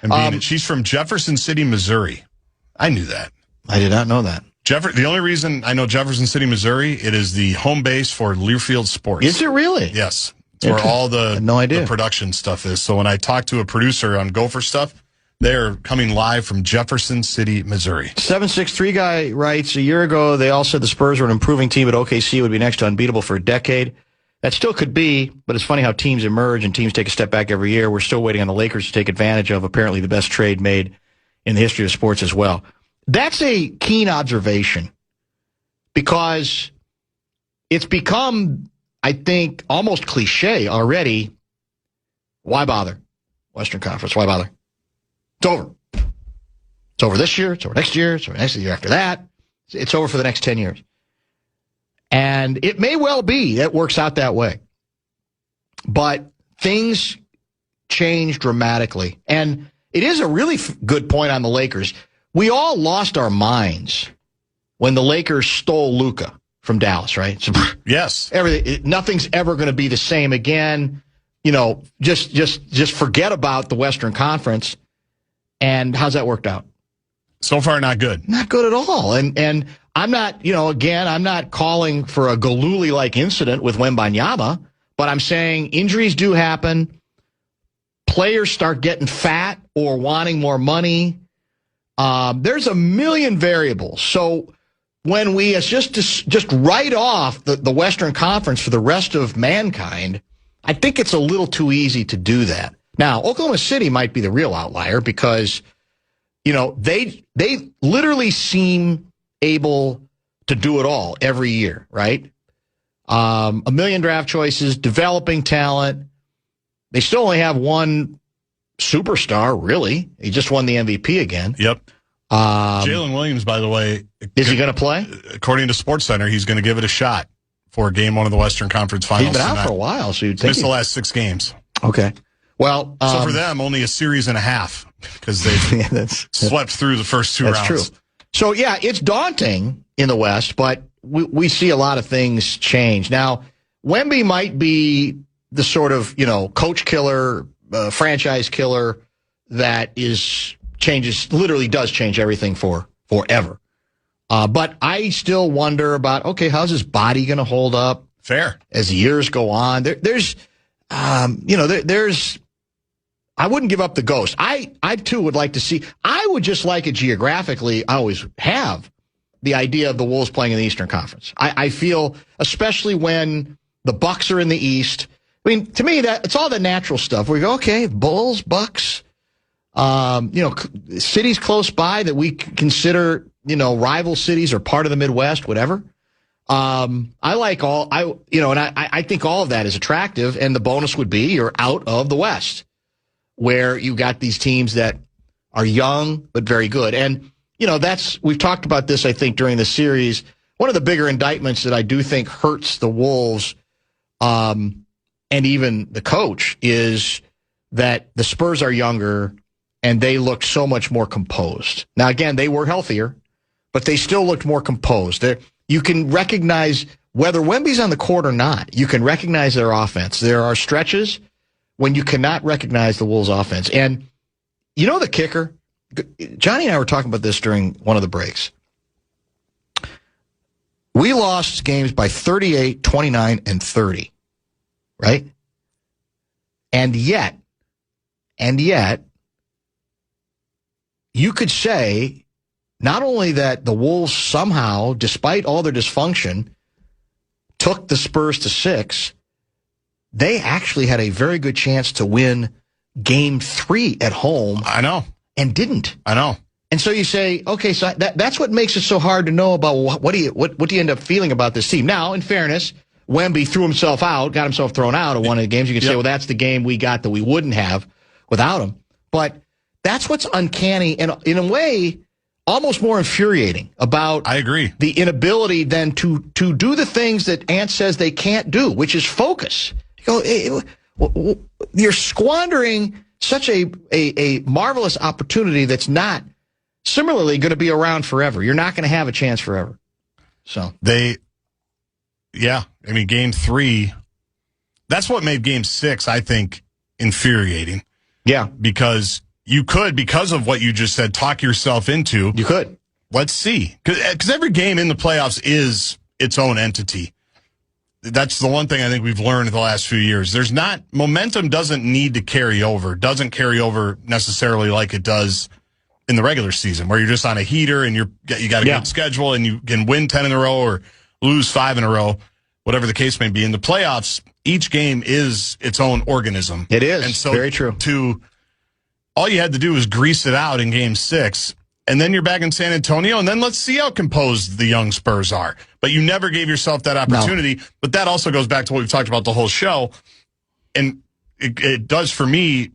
Speaker 4: and being. She's from Jefferson City, Missouri. I knew that.
Speaker 2: I did not know that.
Speaker 4: The only reason I know Jefferson City, Missouri, it is the home base for Learfield Sports.
Speaker 2: Is it really?
Speaker 4: Yes. It's where all the production stuff is. So when I talk to a producer on Gopher stuff, they're coming live from Jefferson City, Missouri.
Speaker 2: 763 guy writes, a year ago, they all said the Spurs were an improving team, but OKC would be next to unbeatable for a decade. That still could be, but it's funny how teams emerge and teams take a step back every year. We're still waiting on the Lakers to take advantage of apparently the best trade made in the history of sports as well. That's a keen observation because it's become, I think, almost cliche already. Why bother? Western Conference, why bother? It's over. It's over this year. It's over next year. It's over next year after that. It's over for the next 10 years. And it may well be it works out that way. But things change dramatically. And it is a really good point on the Lakers. We all lost our minds when the Lakers stole Luka from Dallas, right? So,
Speaker 4: yes.
Speaker 2: Nothing's ever going to be the same again. You know, just forget about the Western Conference. And how's that worked out?
Speaker 4: So far, not good.
Speaker 2: Not good at all. And I'm not, I'm not calling for a Galuli-like incident with Wembanyama, but I'm saying injuries do happen. Players start getting fat or wanting more money. There's a million variables. So when we just write off the Western Conference for the rest of mankind, I think it's a little too easy to do that. Now, Oklahoma City might be the real outlier because, they literally seem able to do it all every year, right? A million draft choices, developing talent. They still only have one superstar, really. He just won the MVP again.
Speaker 4: Yep. Jalen Williams, by the way.
Speaker 2: Is he going to play?
Speaker 4: According to SportsCenter, he's going to give it a shot for game one of the Western Conference Finals.
Speaker 2: He's been out
Speaker 4: tonight.
Speaker 2: for a while, so you'd think
Speaker 4: missed the last 6 games.
Speaker 2: Okay. Well,
Speaker 4: so for them, only a series and a half because they've swept through the first 2 rounds.
Speaker 2: That's true. So, yeah, it's daunting in the West, but we see a lot of things change. Now, Wemby might be the sort of, coach killer, franchise killer that literally does change everything forever. But I still wonder about, okay, how's his body going to hold up?
Speaker 4: Fair. As
Speaker 2: years go on. There's I wouldn't give up the ghost. I too would like to see. I would just like it geographically. I always have the idea of the Wolves playing in the Eastern Conference. I feel, especially when the Bucks are in the East. I mean, to me, that it's all the natural stuff. We go, okay, Bulls, Bucks, cities close by that we consider, rival cities or part of the Midwest, whatever. I think all of that is attractive, and the bonus would be you're out of the West, where you got these teams that are young but very good. And, we've talked about this, I think, during the series. One of the bigger indictments that I do think hurts the Wolves, and even the coach, is that the Spurs are younger and they looked so much more composed. Now, again, they were healthier, but they still looked more composed. You can recognize, whether Wemby's on the court or not, you can recognize their offense. There are stretches when you cannot recognize the Wolves' offense. And the kicker? Johnny and I were talking about this during one of the breaks. We lost games by 38, 29, and 30, right? And yet, you could say not only that the Wolves somehow, despite all their dysfunction, took the Spurs to 6, they actually had a very good chance to win Game 3 at home.
Speaker 4: I know.
Speaker 2: And didn't.
Speaker 4: I know.
Speaker 2: And so you say, okay, so that's what makes it so hard to know about what do you end up feeling about this team. Now, in fairness, Wemby threw himself out, got himself thrown out of one of the games. You can say, well, that's the game we got that we wouldn't have without him. But that's what's uncanny and, in a way, almost more infuriating about
Speaker 4: I agree.
Speaker 2: The inability then to do the things that Ant says they can't do, which is focus. You're squandering such a marvelous opportunity that's not similarly going to be around forever. You're not going to have a chance forever. So
Speaker 4: Game 3, that's what made Game 6, I think, infuriating.
Speaker 2: Yeah.
Speaker 4: Because you could, because of what you just said, talk yourself into.
Speaker 2: You could.
Speaker 4: Let's see. Because every game in the playoffs is its own entity. That's the one thing I think we've learned in the last few years. Momentum doesn't need to carry over. Doesn't carry over necessarily like it does in the regular season, where you're just on a heater and you got a good schedule and you can win 10 in a row or lose 5 in a row. whatever the case may be. In the playoffs, each game is its own organism.
Speaker 2: It is.
Speaker 4: And so
Speaker 2: very true.
Speaker 4: All you had to do was grease it out in Game 6, and then you're back in San Antonio, and then let's see how composed the young Spurs are. But you never gave yourself that opportunity. No. But that also goes back to what we've talked about the whole show. And it does for me,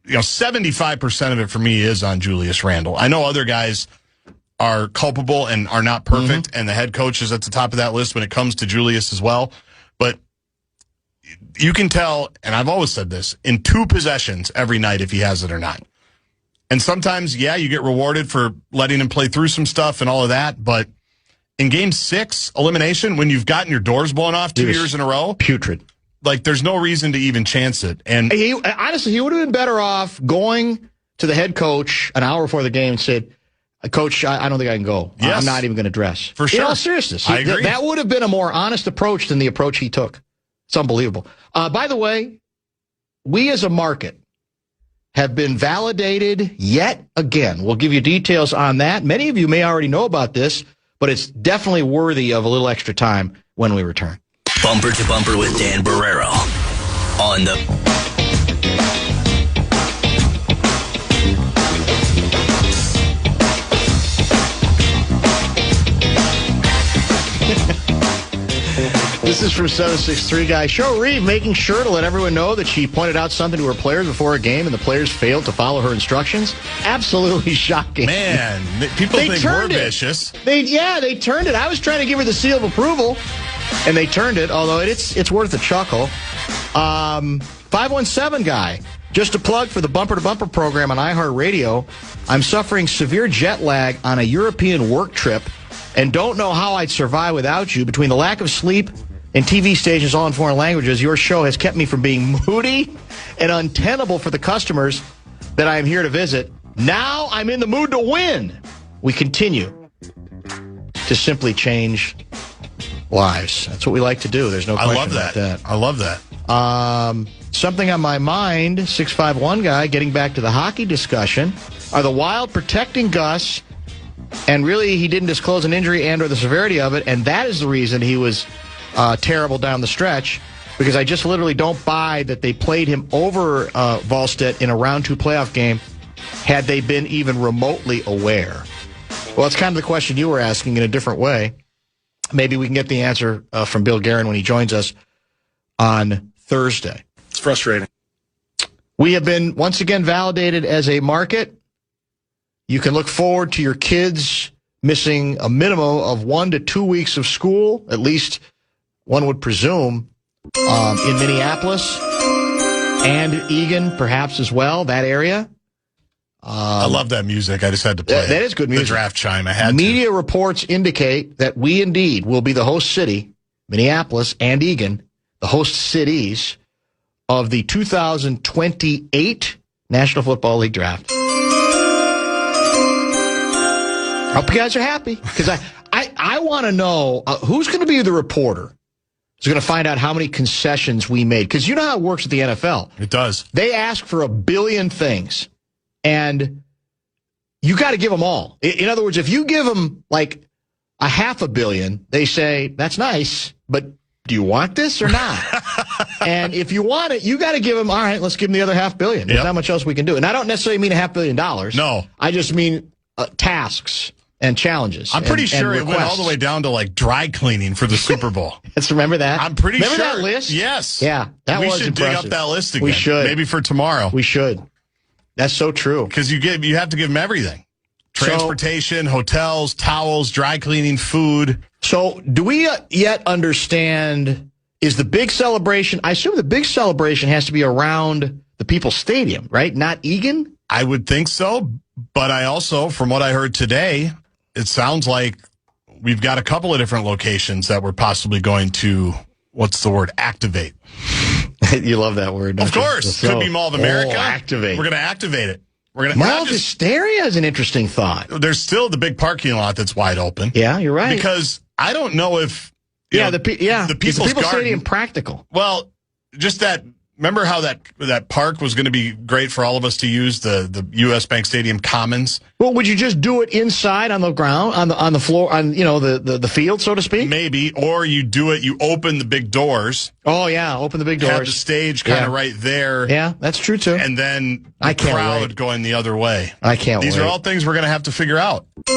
Speaker 4: 75% of it for me is on Julius Randle. I know other guys are culpable and are not perfect, and the head coach is at the top of that list when it comes to Julius as well. But you can tell, and I've always said this, in 2 possessions every night if he has it or not. And sometimes, you get rewarded for letting him play through some stuff and all of that, but in Game 6, elimination, when you've gotten your doors blown off 2 years in a row,
Speaker 2: putrid.
Speaker 4: Like, there's no reason to even chance it. And
Speaker 2: honestly, he would have been better off going to the head coach an hour before the game and said, Coach, I don't think I can go.
Speaker 4: Yes.
Speaker 2: I'm not even going to dress.
Speaker 4: For sure.
Speaker 2: In all seriousness.
Speaker 4: I agree.
Speaker 2: That would have been a more honest approach than the approach he took. It's unbelievable. By the way, we as a market have been validated yet again. We'll give you details on that. Many of you may already know about this, but it's definitely worthy of a little extra time when we return.
Speaker 1: Bumper to Bumper with Dan Barrero on the...
Speaker 2: This is from 763 Guy. Cheryl Reeve making sure to let everyone know that she pointed out something to her players before a game and the players failed to follow her instructions. Absolutely shocking.
Speaker 4: Man, people think we're vicious.
Speaker 2: They turned it. I was trying to give her the seal of approval, and they turned it, although it's worth a chuckle. 517 Guy. Just a plug for the Bumper to Bumper program on iHeartRadio. I'm suffering severe jet lag on a European work trip and don't know how I'd survive without you. Between the lack of sleep and TV stations all in foreign languages, your show has kept me from being moody and untenable for the customers that I am here to visit. Now I'm in the mood to win. We continue to simply change lives. That's what we like to do. There's no question about that.
Speaker 4: I love that.
Speaker 2: Something on my mind, 651 Guy, getting back to the hockey discussion. Are the Wild protecting Gus? And really, he didn't disclose an injury and or the severity of it, and that is the reason he was terrible down the stretch, because I just literally don't buy that they played him over Volstead in a round 2 playoff game had they been even remotely aware. Well, it's kind of the question you were asking in a different way. Maybe we can get the answer from Bill Guerin when he joins us on Thursday.
Speaker 3: It's frustrating.
Speaker 2: We have been once again validated as a market. You can look forward to your kids missing a minimum of 1 to 2 weeks of school, at least one would presume, in Minneapolis and Eagan, perhaps as well, that area.
Speaker 4: I love that music. I just had to play it.
Speaker 2: That is good music.
Speaker 4: The draft chime. I had
Speaker 2: Media reports indicate that we indeed will be the host city, Minneapolis and Eagan, the host cities of the 2028 National Football League Draft. I hope you guys are happy, because I want to know who's going to be the reporter who's going to find out how many concessions we made. Because you know how it works with the NFL.
Speaker 4: It does.
Speaker 2: They ask for 1 billion things, and you got to give them all. In other words, if you give them like a $500 million, they say, that's nice, but do you want this or not? And if you want it, you got to give them, all right, let's give them the other $500 million. There's not much else we can do. And I don't necessarily mean $500 million.
Speaker 4: No.
Speaker 2: I just mean tasks and challenges.
Speaker 4: I'm pretty sure it went all the way down to like dry cleaning for the Super Bowl.
Speaker 2: Let's remember that.
Speaker 4: I'm pretty sure.
Speaker 2: Remember that list?
Speaker 4: Yes.
Speaker 2: Yeah, that was
Speaker 4: impressive. Dig up that list again.
Speaker 2: We should.
Speaker 4: Maybe for tomorrow.
Speaker 2: We should. That's so true.
Speaker 4: Because you have to give them everything. Transportation, hotels, towels, dry cleaning, food.
Speaker 2: So do we yet understand, is the big celebration, I assume the big celebration has to be around the People's Stadium, right? Not Eagan?
Speaker 4: I would think so. But I also, from what I heard today, it sounds like we've got a couple of different locations that we're possibly going to, what's the word, activate.
Speaker 2: You love that word, don't
Speaker 4: you? Of course. Could be Mall of America.
Speaker 2: Activate.
Speaker 4: We're going to activate it.
Speaker 2: Mall of Hysteria is an interesting thought.
Speaker 4: There's still the big parking lot that's wide open.
Speaker 2: Yeah, you're right.
Speaker 4: Because I don't know if...
Speaker 2: the People's Stadium practical.
Speaker 4: Well, just that remember how that park was going to be great for all of us to use, the U.S. Bank Stadium Commons?
Speaker 2: Well, would you just do it inside on the ground, on the floor, on the field, so to speak?
Speaker 4: Maybe, or you do it. You open the big doors.
Speaker 2: Oh yeah, open the big doors.
Speaker 4: Have the stage kind of right there.
Speaker 2: Yeah, that's true too.
Speaker 4: And then the crowd going the other way.
Speaker 2: I can't wait.
Speaker 4: These are all things we're going to have to figure out.
Speaker 2: So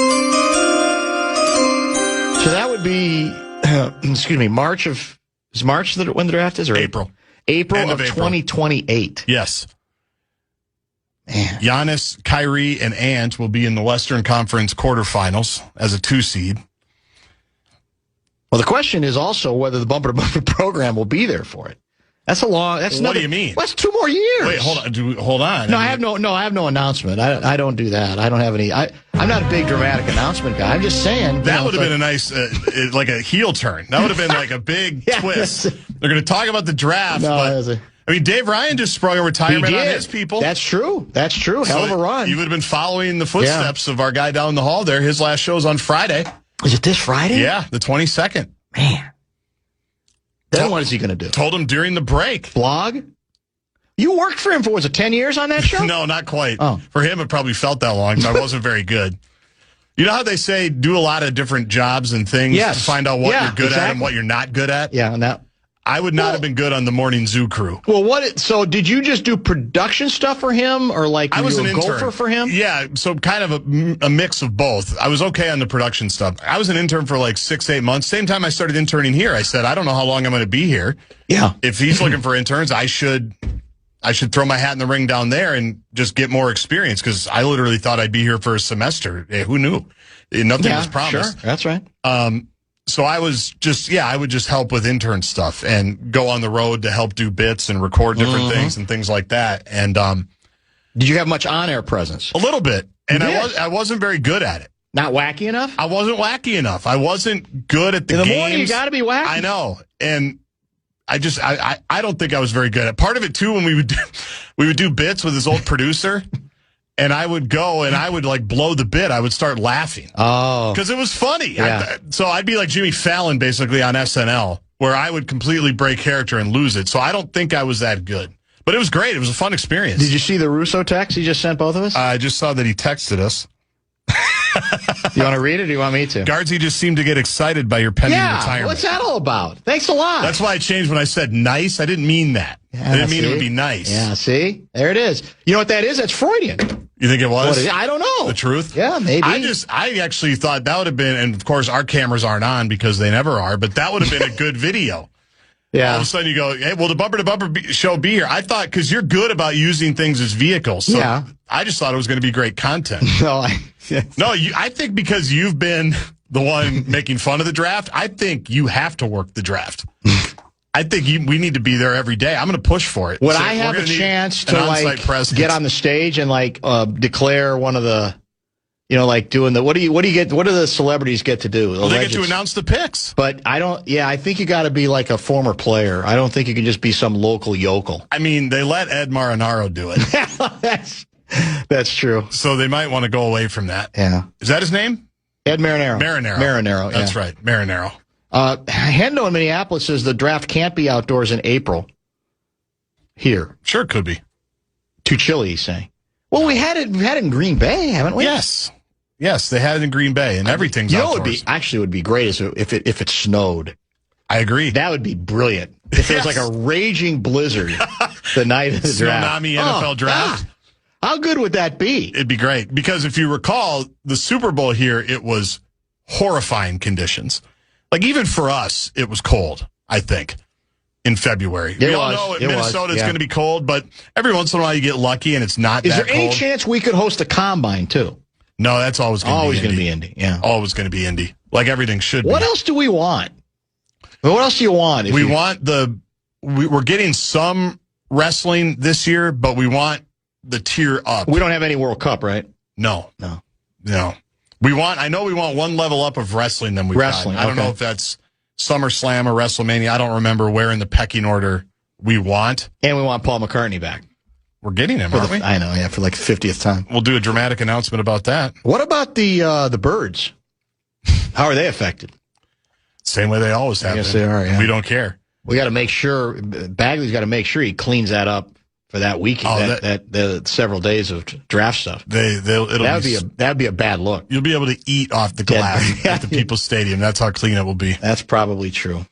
Speaker 2: that would be, excuse me, March when the draft is, or
Speaker 4: April?
Speaker 2: April of 2028.
Speaker 4: Yes.
Speaker 2: Man.
Speaker 4: Giannis, Kyrie, and Ant will be in the Western Conference quarterfinals as a 2 seed.
Speaker 2: Well, the question is also whether the bumper to bumper program will be there for it. That's a long. That's
Speaker 4: what do you mean?
Speaker 2: That's 2 more years.
Speaker 4: Wait, hold on.
Speaker 2: No, I have no announcement. I don't do that. I don't have any. I'm not a big dramatic announcement guy. I'm just saying
Speaker 4: that would have been a nice, like a heel turn. That would have been like a big twist. They're going to talk about the draft.
Speaker 2: No,
Speaker 4: I mean, Dave Ryan just sprung a retirement on his people.
Speaker 2: That's true. Hell of a run.
Speaker 4: You would have been following the footsteps of our guy down the hall there. His last show's on Friday.
Speaker 2: Is it this Friday?
Speaker 4: Yeah, the 22nd.
Speaker 2: Man. Then what is he going to do?
Speaker 4: Told him during the break.
Speaker 2: Blog? You worked for him for, was it 10 years on that show?
Speaker 4: No, not quite.
Speaker 2: Oh.
Speaker 4: For him, it probably felt that long, so I wasn't very good. You know how they say do a lot of different jobs and things to find out what you're good at and what you're not good at?
Speaker 2: Yeah, and that.
Speaker 4: I would not have been good on the morning zoo crew.
Speaker 2: Well, so did you just do production stuff for him, or like
Speaker 4: I was an intern
Speaker 2: gopher for him?
Speaker 4: Yeah, so kind of a mix of both. I was okay on the production stuff. I was an intern for like 6-8 months. Same time I started interning here, I said, I don't know how long I'm going to be here.
Speaker 2: Yeah.
Speaker 4: If he's looking for interns, I should throw my hat in the ring down there and just get more experience, because I literally thought I'd be here for a semester. Who knew? Nothing was promised.
Speaker 2: Sure, that's right.
Speaker 4: So I was I would just help with intern stuff and go on the road to help do bits and record different things and things like that. And
Speaker 2: did you have much on-air presence?
Speaker 4: A little bit, and I wasn't very good at it.
Speaker 2: Not wacky enough?
Speaker 4: I wasn't wacky enough. I wasn't good at the games.
Speaker 2: In the morning, you got to be wacky.
Speaker 4: I know, and I don't think I was very good at it. Part of it too, when we would do bits with his old producer. And I would go and I would like blow the bit. I would start laughing.
Speaker 2: Oh.
Speaker 4: Because it was funny.
Speaker 2: Yeah.
Speaker 4: So I'd be like Jimmy Fallon basically on SNL, where I would completely break character and lose it. So I don't think I was that good. But it was great. It was a fun experience.
Speaker 2: Did you see the Russo text he just sent both of us?
Speaker 4: I just saw that he texted us.
Speaker 2: You want to read it or do you want me to?
Speaker 4: Gaardsy just seemed to get excited by your pending retirement.
Speaker 2: What's that all about? Thanks a lot.
Speaker 4: That's why I changed when I said nice. I didn't mean that.
Speaker 2: Yeah,
Speaker 4: I didn't mean it would be nice.
Speaker 2: Yeah, see? There it is. You know what that is? That's Freudian.
Speaker 4: You think it was?
Speaker 2: I don't know.
Speaker 4: The truth?
Speaker 2: Yeah, maybe.
Speaker 4: I actually thought that would have been, and of course our cameras aren't on because they never are, but that would have been a good video.
Speaker 2: Yeah.
Speaker 4: All of a sudden you go, hey, will the Bumper to Bumper show be here? I thought, because you're good about using things as vehicles. So
Speaker 2: yeah.
Speaker 4: I just thought it was going to be great content. I think because you've been the one making fun of the draft, I think you have to work the draft. I think we need to be there every day. I'm going to push for it.
Speaker 2: Would I have a chance to like get on the stage and like declare one of the, doing the, what do the celebrities get to do?
Speaker 4: Well, they get to announce the picks.
Speaker 2: But I think you got to be like a former player. I don't think you can just be some local yokel.
Speaker 4: I mean, they let Ed Marinaro do it.
Speaker 2: That's true.
Speaker 4: So they might want to go away from that.
Speaker 2: Yeah.
Speaker 4: Is that his name?
Speaker 2: Ed Marinaro.
Speaker 4: Marinaro, yeah. That's right, Marinaro.
Speaker 2: Hendo in Minneapolis says the draft can't be outdoors in April. Here.
Speaker 4: Sure it could be.
Speaker 2: Too chilly, he's saying. Well, we had it in Green Bay, haven't we?
Speaker 4: Yes. Yes, they had it in Green Bay, and everything's outdoors.
Speaker 2: Would be great is if it snowed.
Speaker 4: I agree.
Speaker 2: That would be brilliant. If it was like a raging blizzard the night of the draft.
Speaker 4: Tsunami NFL draft.
Speaker 2: How good would that be?
Speaker 4: It'd be great. Because if you recall, the Super Bowl here, it was horrifying conditions. Like, even for us, it was cold, I think, in February. We all know Minnesota it's going to be cold, but every once in a while you get lucky and it's not that cold.
Speaker 2: Is there any chance we could host a combine, too?
Speaker 4: No, that's always going to be
Speaker 2: Indy. Yeah.
Speaker 4: Always going to be Indy. Like everything should be.
Speaker 2: What else do we want? What else do you want?
Speaker 4: We're getting some wrestling this year, but we want the tier up.
Speaker 2: We don't have any World Cup, right?
Speaker 4: No. I know we want one level up of wrestling than we've got. I don't know if that's SummerSlam or WrestleMania. I don't remember where in the pecking order we want.
Speaker 2: And we want Paul McCartney back.
Speaker 4: We're getting him, aren't we?
Speaker 2: I know, yeah, for like the 50th time.
Speaker 4: We'll do a dramatic announcement about that.
Speaker 2: What about the birds? How are they affected?
Speaker 4: Same way they always have been.
Speaker 2: Yes, they are, yeah.
Speaker 4: We don't care.
Speaker 2: We got to make sure Bagley's got to make sure he cleans that up for that weekend. The several days of draft stuff. That'd be a bad look.
Speaker 4: You'll be able to eat off the glass at the People's Stadium. That's how clean it will be.
Speaker 2: That's probably true.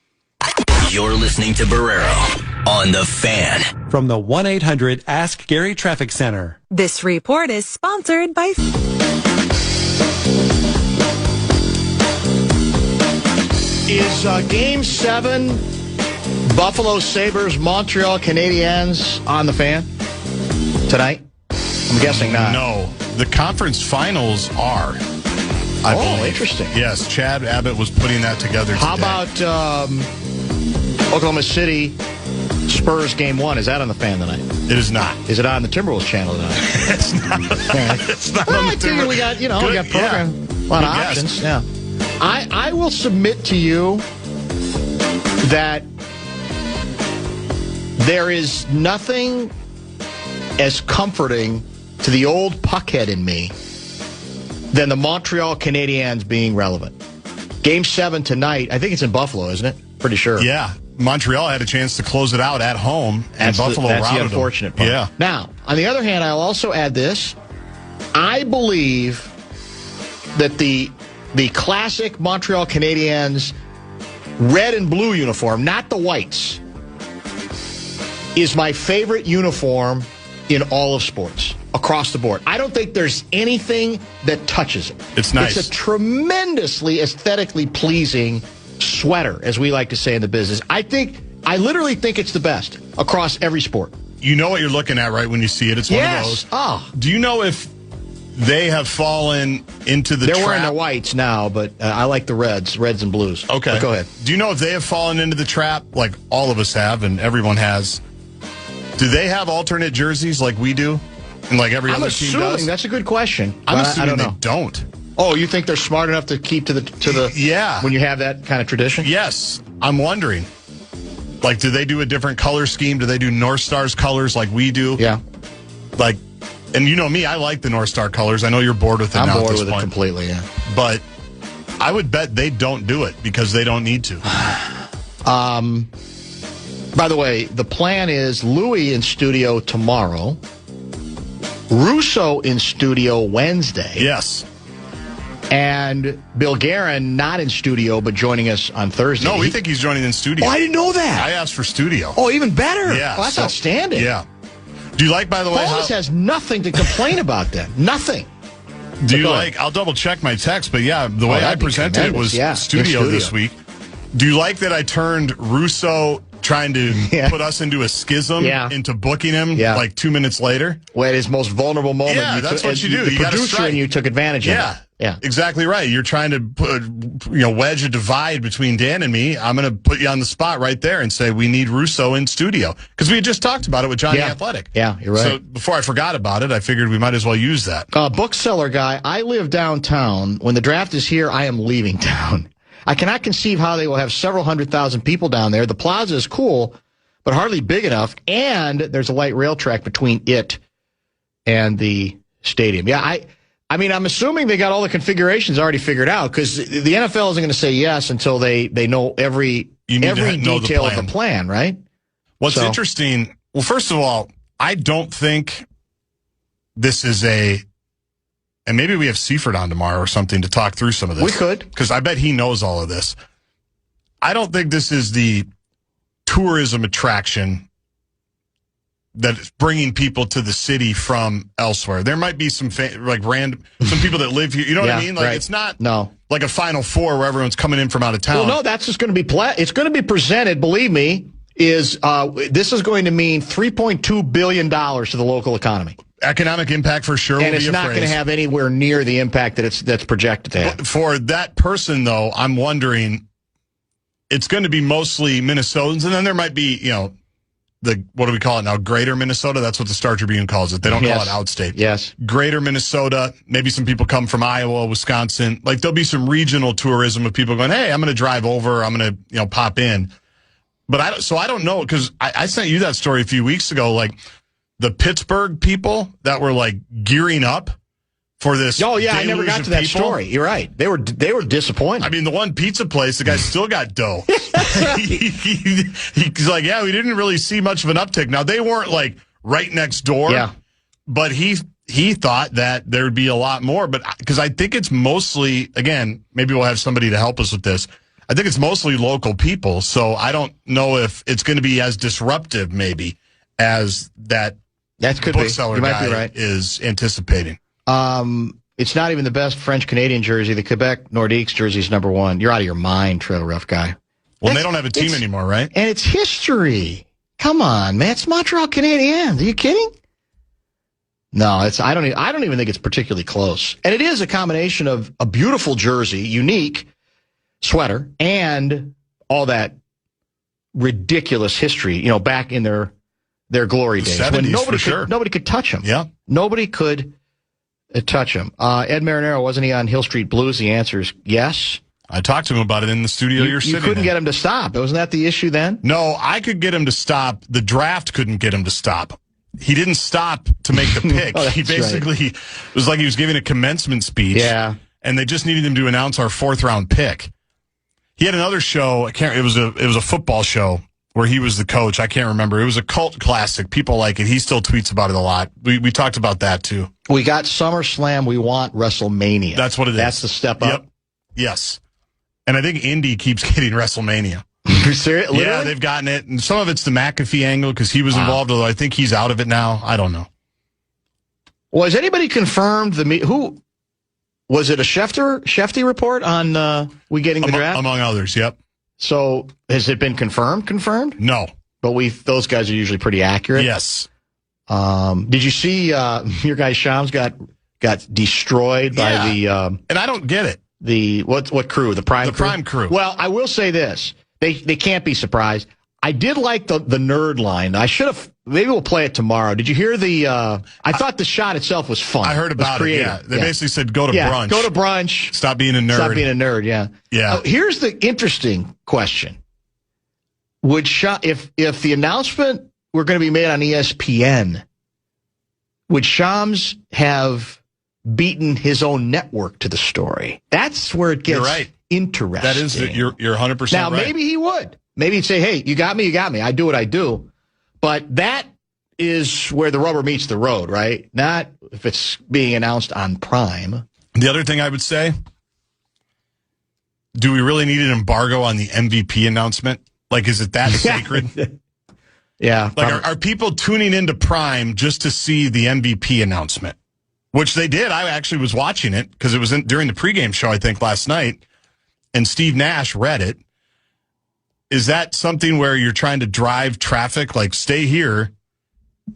Speaker 1: You're listening to Barrero on The Fan.
Speaker 8: From the 1-800-ASK-GARY Traffic Center.
Speaker 9: This report is sponsored by...
Speaker 2: Is Game 7 Buffalo Sabres, Montreal Canadiens on The Fan tonight? I'm guessing not.
Speaker 4: No. The conference finals are. I believe.
Speaker 2: Interesting.
Speaker 4: Yes, Chad Abbott was putting that together today.
Speaker 2: How about Oklahoma City Spurs Game 1? Is that on The Fan tonight?
Speaker 4: It is not.
Speaker 2: Is it on the Timberwolves channel tonight?
Speaker 4: It's not. It's not on the Timberwolves.
Speaker 2: We got, we got program. A lot of options. Yeah. I will submit to you that there is nothing as comforting to the old puckhead in me than the Montreal Canadiens being relevant. Game 7 tonight, I think it's in Buffalo, isn't it? Pretty sure.
Speaker 4: Yeah. Montreal had a chance to close it out at home, and Buffalo routed them.
Speaker 2: That's the unfortunate part.
Speaker 4: Yeah.
Speaker 2: Now, on the other hand, I'll also add this. I believe that the classic Montreal Canadiens red and blue uniform, not the whites, is my favorite uniform in all of sports, across the board. I don't think there's anything that touches it.
Speaker 4: It's nice.
Speaker 2: It's a tremendously aesthetically pleasing sweater, as we like to say in the business. I literally think it's the best across every sport.
Speaker 4: You know what you're looking at, right, when you see it? It's one of those.
Speaker 2: Oh.
Speaker 4: Do you know if they have fallen into the trap?
Speaker 2: They're wearing the whites now, but I like the reds and blues.
Speaker 4: Okay.
Speaker 2: But go ahead.
Speaker 4: Do you know if they have fallen into the trap, like all of us have and everyone has? Do they have alternate jerseys like we do and like every other team does?
Speaker 2: That's a good question.
Speaker 4: I'm assuming
Speaker 2: I
Speaker 4: they don't.
Speaker 2: Oh, you think they're smart enough to keep to the
Speaker 4: yeah,
Speaker 2: when you have that kind of tradition?
Speaker 4: Yes. I'm wondering. Like, do they do a different color scheme? Do they do North Star's colors like we do?
Speaker 2: Yeah.
Speaker 4: Like, and you know me, I like the North Star colors. I know you're bored with it now at this point.
Speaker 2: I'm bored with it completely, yeah.
Speaker 4: But I would bet they don't do it because they don't need to.
Speaker 2: By the way, the plan is Louis in studio tomorrow, Russo in studio Wednesday.
Speaker 4: Yes.
Speaker 2: And Bill Guerin not in studio, but joining us on Thursday.
Speaker 4: No, we think he's joining in studio.
Speaker 2: Oh, I didn't know that.
Speaker 4: I asked for studio.
Speaker 2: Oh, even better.
Speaker 4: Yeah.
Speaker 2: Oh, that's outstanding.
Speaker 4: Yeah. Do you like, by the way,
Speaker 2: Paulus has nothing to complain about then. Nothing.
Speaker 4: Do you like, I'll double check my text, but yeah, the way I presented it was studio this week. Do you like that I turned Russo trying to put us into a schism into booking him like 2 minutes later?
Speaker 2: Well, at his most vulnerable moment.
Speaker 4: Yeah, that's what you do.
Speaker 2: The producer and you took advantage of it. Yeah,
Speaker 4: exactly right. You're trying to put, wedge a divide between Dan and me. I'm going to put you on the spot right there and say we need Russo in studio because we had just talked about it with Johnny Athletic.
Speaker 2: Yeah, you're right.
Speaker 4: So before I forgot about it, I figured we might as well use that.
Speaker 2: Bookseller guy, I live downtown. When the draft is here, I am leaving town. I cannot conceive how they will have several 100,000 people down there. The plaza is cool, but hardly big enough, and there's a light rail track between it and the stadium. Yeah, I mean, I'm assuming they got all the configurations already figured out because the NFL isn't going to say yes until they know every detail of the plan, right?
Speaker 4: What's interesting, well, first of all, I don't think this is and maybe we have Seifert on tomorrow or something to talk through some of this.
Speaker 2: We could.
Speaker 4: Because I bet he knows all of this. I don't think this is the tourism attraction that is bringing people to the city from elsewhere. There might be some random people that live here. You know what I mean? Like it's not like a Final Four where everyone's coming in from out of town.
Speaker 2: Well, no, that's just going to be it's going to be presented. Believe me, this is going to mean $3.2 billion to the local economy.
Speaker 4: Economic impact for sure.
Speaker 2: And it's not going to have anywhere near the impact that's projected to have.
Speaker 4: But for that person, though, I'm wondering, it's going to be mostly Minnesotans, and then there might be, what do we call it now? Greater Minnesota? That's what the Star Tribune calls it. They don't call it outstate.
Speaker 2: Yes.
Speaker 4: Greater Minnesota. Maybe some people come from Iowa, Wisconsin. Like, there'll be some regional tourism of people going, hey, I'm going to drive over. I'm going to, pop in. But I don't know, because I sent you that story a few weeks ago, like, the Pittsburgh people that were like gearing up for this.
Speaker 2: Oh yeah, I never got to that story. You're right. They were disappointed.
Speaker 4: I mean, the one pizza place, the guy still got dough. He's like, yeah, we didn't really see much of an uptick. Now they weren't like right next door.
Speaker 2: Yeah,
Speaker 4: but he thought that there would be a lot more. But because I think it's mostly, again, maybe we'll have somebody to help us with this. I think it's mostly local people, so I don't know if it's going to be as disruptive, maybe, as that bookseller guy is anticipating.
Speaker 2: It's not even the best French-Canadian jersey. The Quebec Nordiques jersey is number one. You're out of your mind, Trail Rough Guy.
Speaker 4: Well, they don't have a team anymore, right?
Speaker 2: And it's history. Come on, man. It's Montreal Canadiens. Are you kidding? No, I don't even think it's particularly close. And it is a combination of a beautiful jersey, unique sweater, and all that ridiculous history, back in their glory days.
Speaker 4: 70s,
Speaker 2: when nobody could touch them.
Speaker 4: Yeah.
Speaker 2: Nobody could touch him. Ed Marinero, wasn't he on Hill Street Blues? The answer is yes.
Speaker 4: I talked to him about it in the studio you're sitting in.
Speaker 2: You couldn't get him to stop. Wasn't that the issue then?
Speaker 4: No, I could get him to stop. The draft couldn't get him to stop. He didn't stop to make the pick. He basically it was like he was giving a commencement speech.
Speaker 2: Yeah.
Speaker 4: And they just needed him to announce our 4th round pick. He had another show. It was a football show where he was the coach. I can't remember. It was a cult classic. People like it. He still tweets about it a lot. We talked about that too.
Speaker 2: We got SummerSlam. We want WrestleMania.
Speaker 4: That's what it is.
Speaker 2: That's the step up.
Speaker 4: Yep. Yes. And I think Indy keeps getting WrestleMania. Yeah, they've gotten it. And some of it's the McAfee angle because he was involved, although I think he's out of it now. I don't know.
Speaker 2: Well, has anybody confirmed who? Was it a Shefty report on we getting the draft?
Speaker 4: Among others, yep.
Speaker 2: So has it been confirmed?
Speaker 4: No.
Speaker 2: But those guys are usually pretty accurate.
Speaker 4: Yes.
Speaker 2: Did you see your guy Shams got destroyed by the
Speaker 4: and I don't get it.
Speaker 2: What crew? The Prime crew?
Speaker 4: The Prime crew.
Speaker 2: Well, I will say this. They can't be surprised. I did like the nerd line. I should have. Maybe we'll play it tomorrow. Did you hear I thought the shot itself was fun.
Speaker 4: I heard about it. Yeah, they basically said go to brunch.
Speaker 2: Go to brunch.
Speaker 4: Stop being a nerd.
Speaker 2: Stop being a nerd. Yeah.
Speaker 4: Yeah.
Speaker 2: Here's the interesting question: if the announcement were going to be made on ESPN, would Shams have beaten his own network to the story? That's where it gets interesting.
Speaker 4: That is, you're 100%
Speaker 2: now,
Speaker 4: right.
Speaker 2: maybe he would. Maybe he'd say, hey, you got me. I do what I do. But that is where the rubber meets the road, right? Not if it's being announced on Prime.
Speaker 4: The other thing I would say, do we really need an embargo on the MVP announcement? Like, is it that sacred?
Speaker 2: Yeah.
Speaker 4: Like, are people tuning into Prime just to see the MVP announcement? Which they did. I actually was watching it because it was during the pregame show, I think, last night. And Steve Nash read it. Is that something where you're trying to drive traffic? Like, stay here.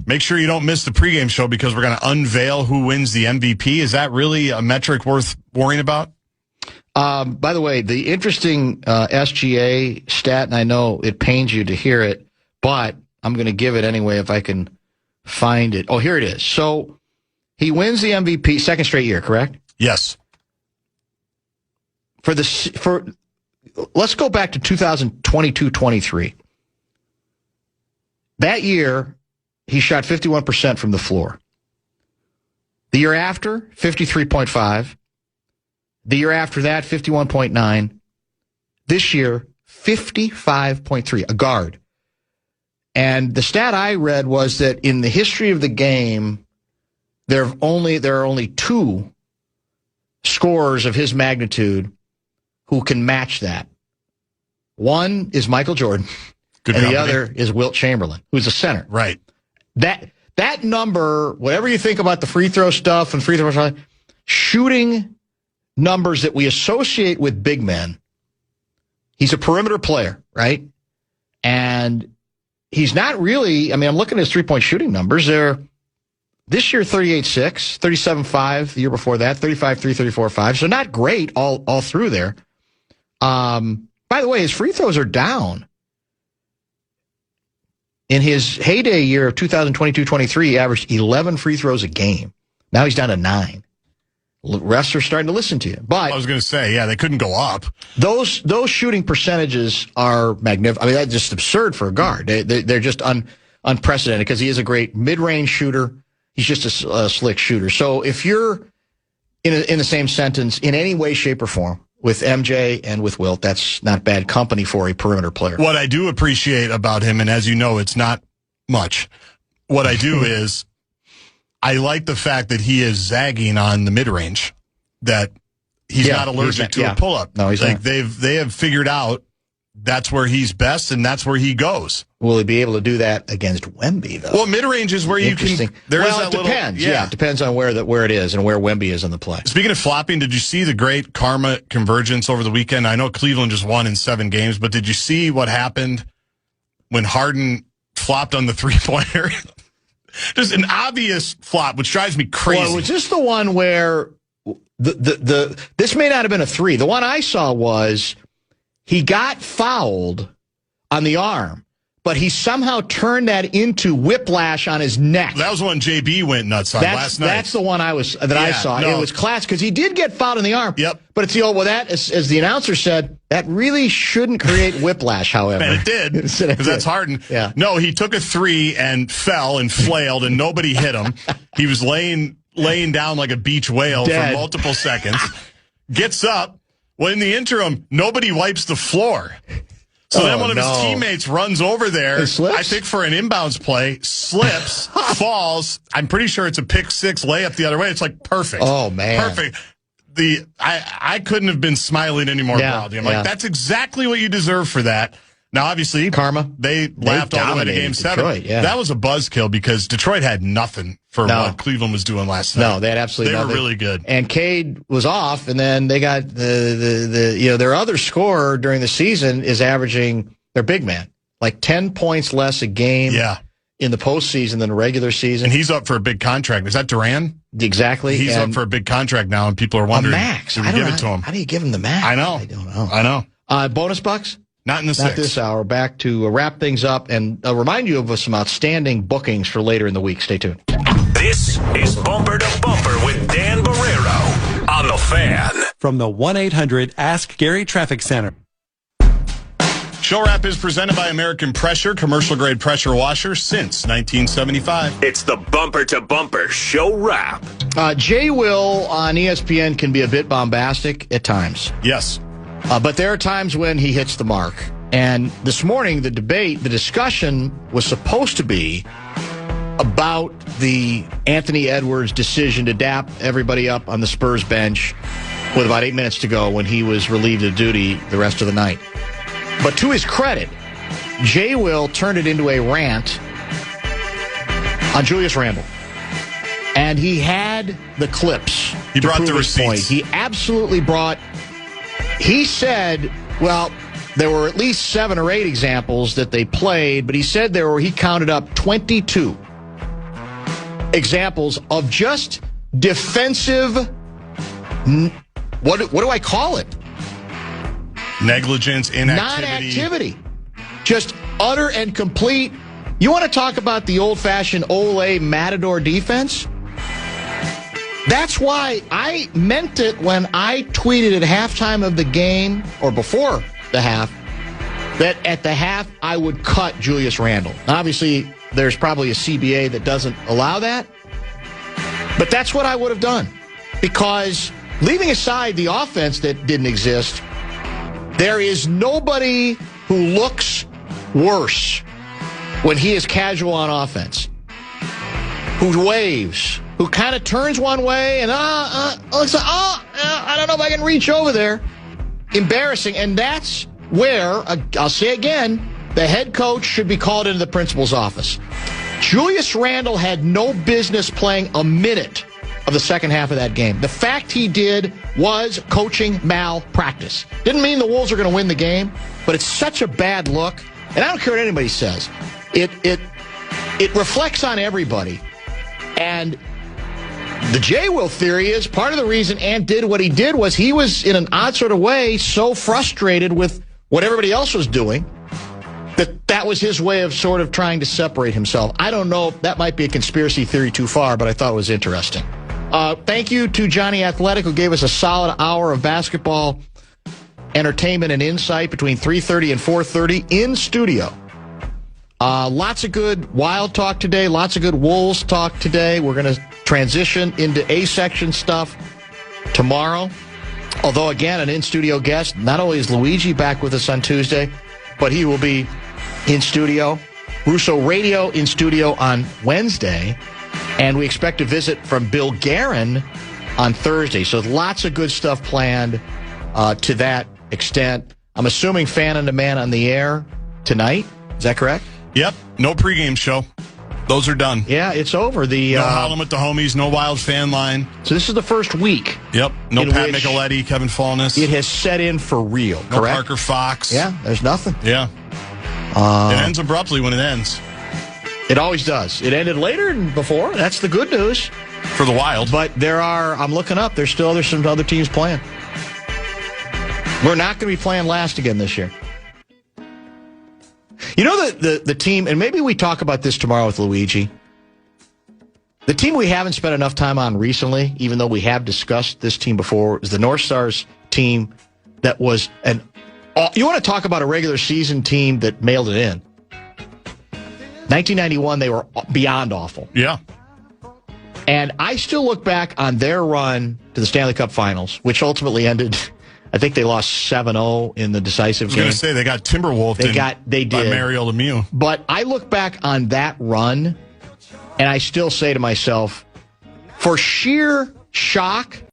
Speaker 4: Make sure you don't miss the pregame show because we're going to unveil who wins the MVP. Is that really a metric worth worrying about?
Speaker 2: By the way, the interesting SGA stat, and I know it pains you to hear it, but I'm going to give it anyway if I can find it. Oh, here it is. So he wins the MVP second straight year, correct?
Speaker 4: Yes.
Speaker 2: Let's go back to 2022-23. That year, he shot 51% from the floor. The year after, 53.5. The year after that, 51.9. This year, 55.3, a guard. And the stat I read was that in the history of the game, there are only 2 scorers of his magnitude who can match that. One is Michael Jordan, the other is Wilt Chamberlain, who's a center.
Speaker 4: Right.
Speaker 2: That number, whatever you think about the free throw stuff and free throw shooting numbers that we associate with big men, he's a perimeter player, right? And he's not really, I'm looking at his three-point shooting numbers. They're this year 38.6, 37.5 the year before that, 35.3, 34.5. So not great all through there. By the way, his free throws are down. In his heyday year of 2022-23, he averaged 11 free throws a game. Now he's down to 9. Refs are starting to listen to you. But
Speaker 4: I was going to say, they couldn't go up.
Speaker 2: Those shooting percentages are magnificent. That's just absurd for a guard. They're just unprecedented because he is a great mid-range shooter. He's just a slick shooter. So if you're in the same sentence in any way, shape, or form with MJ and with Wilt. That's not bad company for a perimeter player.
Speaker 4: What I do appreciate about him, and as you know, it's not much. What I do is I like the fact that he is zagging on the mid-range, that he's not allergic to a pull-up.
Speaker 2: No, he's
Speaker 4: like
Speaker 2: not.
Speaker 4: They have figured out that's where he's best and that's where he goes.
Speaker 2: Will he be able to do that against Wemby, though?
Speaker 4: Well, mid-range is where you can.
Speaker 2: It depends. It depends on where it is and where Wemby is in the play.
Speaker 4: Speaking of flopping, did you see the great karma convergence over the weekend? I know Cleveland just won in 7 games, but did you see what happened when Harden flopped on the three-pointer? Just an obvious flop, which drives me crazy.
Speaker 2: Well, was this the one where this may not have been a 3? The one I saw was he got fouled on the arm, but he somehow turned that into whiplash on his neck.
Speaker 4: That was one JB went nuts on last night.
Speaker 2: That's the one I saw.
Speaker 4: No.
Speaker 2: It was class because he did get fouled in the arm.
Speaker 4: Yep.
Speaker 2: But it's the old, as the announcer said, that really shouldn't create whiplash, however.
Speaker 4: And it did, because that's Harden.
Speaker 2: Yeah.
Speaker 4: No, he took a 3 and fell and flailed, and nobody hit him. He was laying down like a beach whale for multiple seconds. Gets up. Well, in the interim, nobody wipes the floor. So then one of his teammates runs over there, I think for an inbounds play, slips, falls. I'm pretty sure it's a pick 6 layup the other way. It's like perfect.
Speaker 2: Oh, man.
Speaker 4: Perfect. I couldn't have been smiling any more proudly. I'm like, that's exactly what you deserve for that. Now, obviously,
Speaker 2: karma.
Speaker 4: They laughed all the way to Game 7.
Speaker 2: Detroit,
Speaker 4: That was a buzzkill because Detroit had nothing for what Cleveland was doing last night.
Speaker 2: No, they had absolutely nothing.
Speaker 4: They were really good.
Speaker 2: And Cade was off, and then they got their other scorer during the season is averaging their big man like 10 points less a game in the postseason than the regular season.
Speaker 4: And he's up for a big contract. Is that Duran?
Speaker 2: Exactly.
Speaker 4: He's up for a big contract now, and people are wondering,
Speaker 2: a max.
Speaker 4: Do we give it to him?
Speaker 2: How do you give him the max?
Speaker 4: I know.
Speaker 2: I don't know.
Speaker 4: I know.
Speaker 2: Bonus bucks?
Speaker 4: Not in the 6th.
Speaker 2: Not this hour. Back to wrap things up and remind you of some outstanding bookings for later in the week. Stay tuned.
Speaker 1: This is Bumper to Bumper with Dan Barrero on The Fan.
Speaker 8: From the 1-800-ASK-GARY Traffic Center.
Speaker 4: Show Wrap is presented by American Pressure, commercial-grade pressure washer since 1975.
Speaker 1: It's the Bumper to Bumper Show Wrap.
Speaker 2: Jay Will on ESPN can be a bit bombastic at times.
Speaker 4: Yes.
Speaker 2: But there are times when he hits the mark. And this morning, the discussion was supposed to be about the Anthony Edwards decision to dap everybody up on the Spurs bench with about 8 minutes to go when he was relieved of duty the rest of the night. But to his credit, Jay Will turned it into a rant on Julius Randle. And he had the clips.
Speaker 4: He brought the receipts.
Speaker 2: Point. He absolutely brought... He said, well, there were at least 7 or 8 examples that they played, but he said he counted up 22 examples of just defensive, what do I call it?
Speaker 4: Negligence, inactivity.
Speaker 2: Non-activity. Just utter and complete. You want to talk about the old-fashioned Ole Matador defense? That's why I meant it when I tweeted at halftime of the game, or before the half, that at the half I would cut Julius Randle. Obviously, there's probably a CBA that doesn't allow that, but that's what I would have done. Because leaving aside the offense that didn't exist, there is nobody who looks worse when he is casual on offense, who waves, who kind of turns one way and I don't know if I can reach over there. Embarrassing. And that's where, I'll say again, the head coach should be called into the principal's office. Julius Randle had no business playing a minute of the second half of that game. The fact he did was coaching malpractice. Didn't mean the Wolves are going to win the game, but it's such a bad look. And I don't care what anybody says. It reflects on everybody. And the Jay Will theory is part of the reason Ant did what he did was he was, in an odd sort of way, so frustrated with what everybody else was doing that was his way of sort of trying to separate himself. I don't know. That might be a conspiracy theory too far, but I thought it was interesting. Thank you to Johnny Athletic, who gave us a solid hour of basketball entertainment and insight between 3:30 and 4:30 in studio. Lots of good Wild talk today. Lots of good Wolves talk today. We're going to transition into A-section stuff tomorrow. Although, again, an in-studio guest. Not only is Luigi back with us on Tuesday, but he will be in studio. Russo Radio in studio on Wednesday. And we expect a visit from Bill Guerin on Thursday. So lots of good stuff planned to that extent. I'm assuming Fan and the Man on the air tonight. Is that correct?
Speaker 4: Yep. No pregame show. Those are done.
Speaker 2: Yeah, it's over.
Speaker 4: No Howlin' with the Homies, no Wild Fan Line.
Speaker 2: So this is the first week.
Speaker 4: Yep. No Pat Micheletti, Kevin Fallness.
Speaker 2: It has set in for real,
Speaker 4: no
Speaker 2: correct?
Speaker 4: Parker Fox.
Speaker 2: Yeah, there's nothing.
Speaker 4: Yeah. It ends abruptly when it ends.
Speaker 2: It always does. It ended later than before. That's the good news.
Speaker 4: For the Wild.
Speaker 2: But I'm looking up, there's some other teams playing. We're not going to be playing last again this year. You know the team, and maybe we talk about this tomorrow with Luigi. The team we haven't spent enough time on recently, even though we have discussed this team before, is the North Stars team that was you want to talk about a regular season team that mailed it in. 1991, they were beyond awful.
Speaker 4: Yeah.
Speaker 2: And I still look back on their run to the Stanley Cup Finals, which ultimately ended, I think they lost 7-0 in the decisive game.
Speaker 4: I was going to say, they got Timberwolfed
Speaker 2: they did.
Speaker 4: By Mario Lemieux.
Speaker 2: But I look back on that run, and I still say to myself, for sheer shock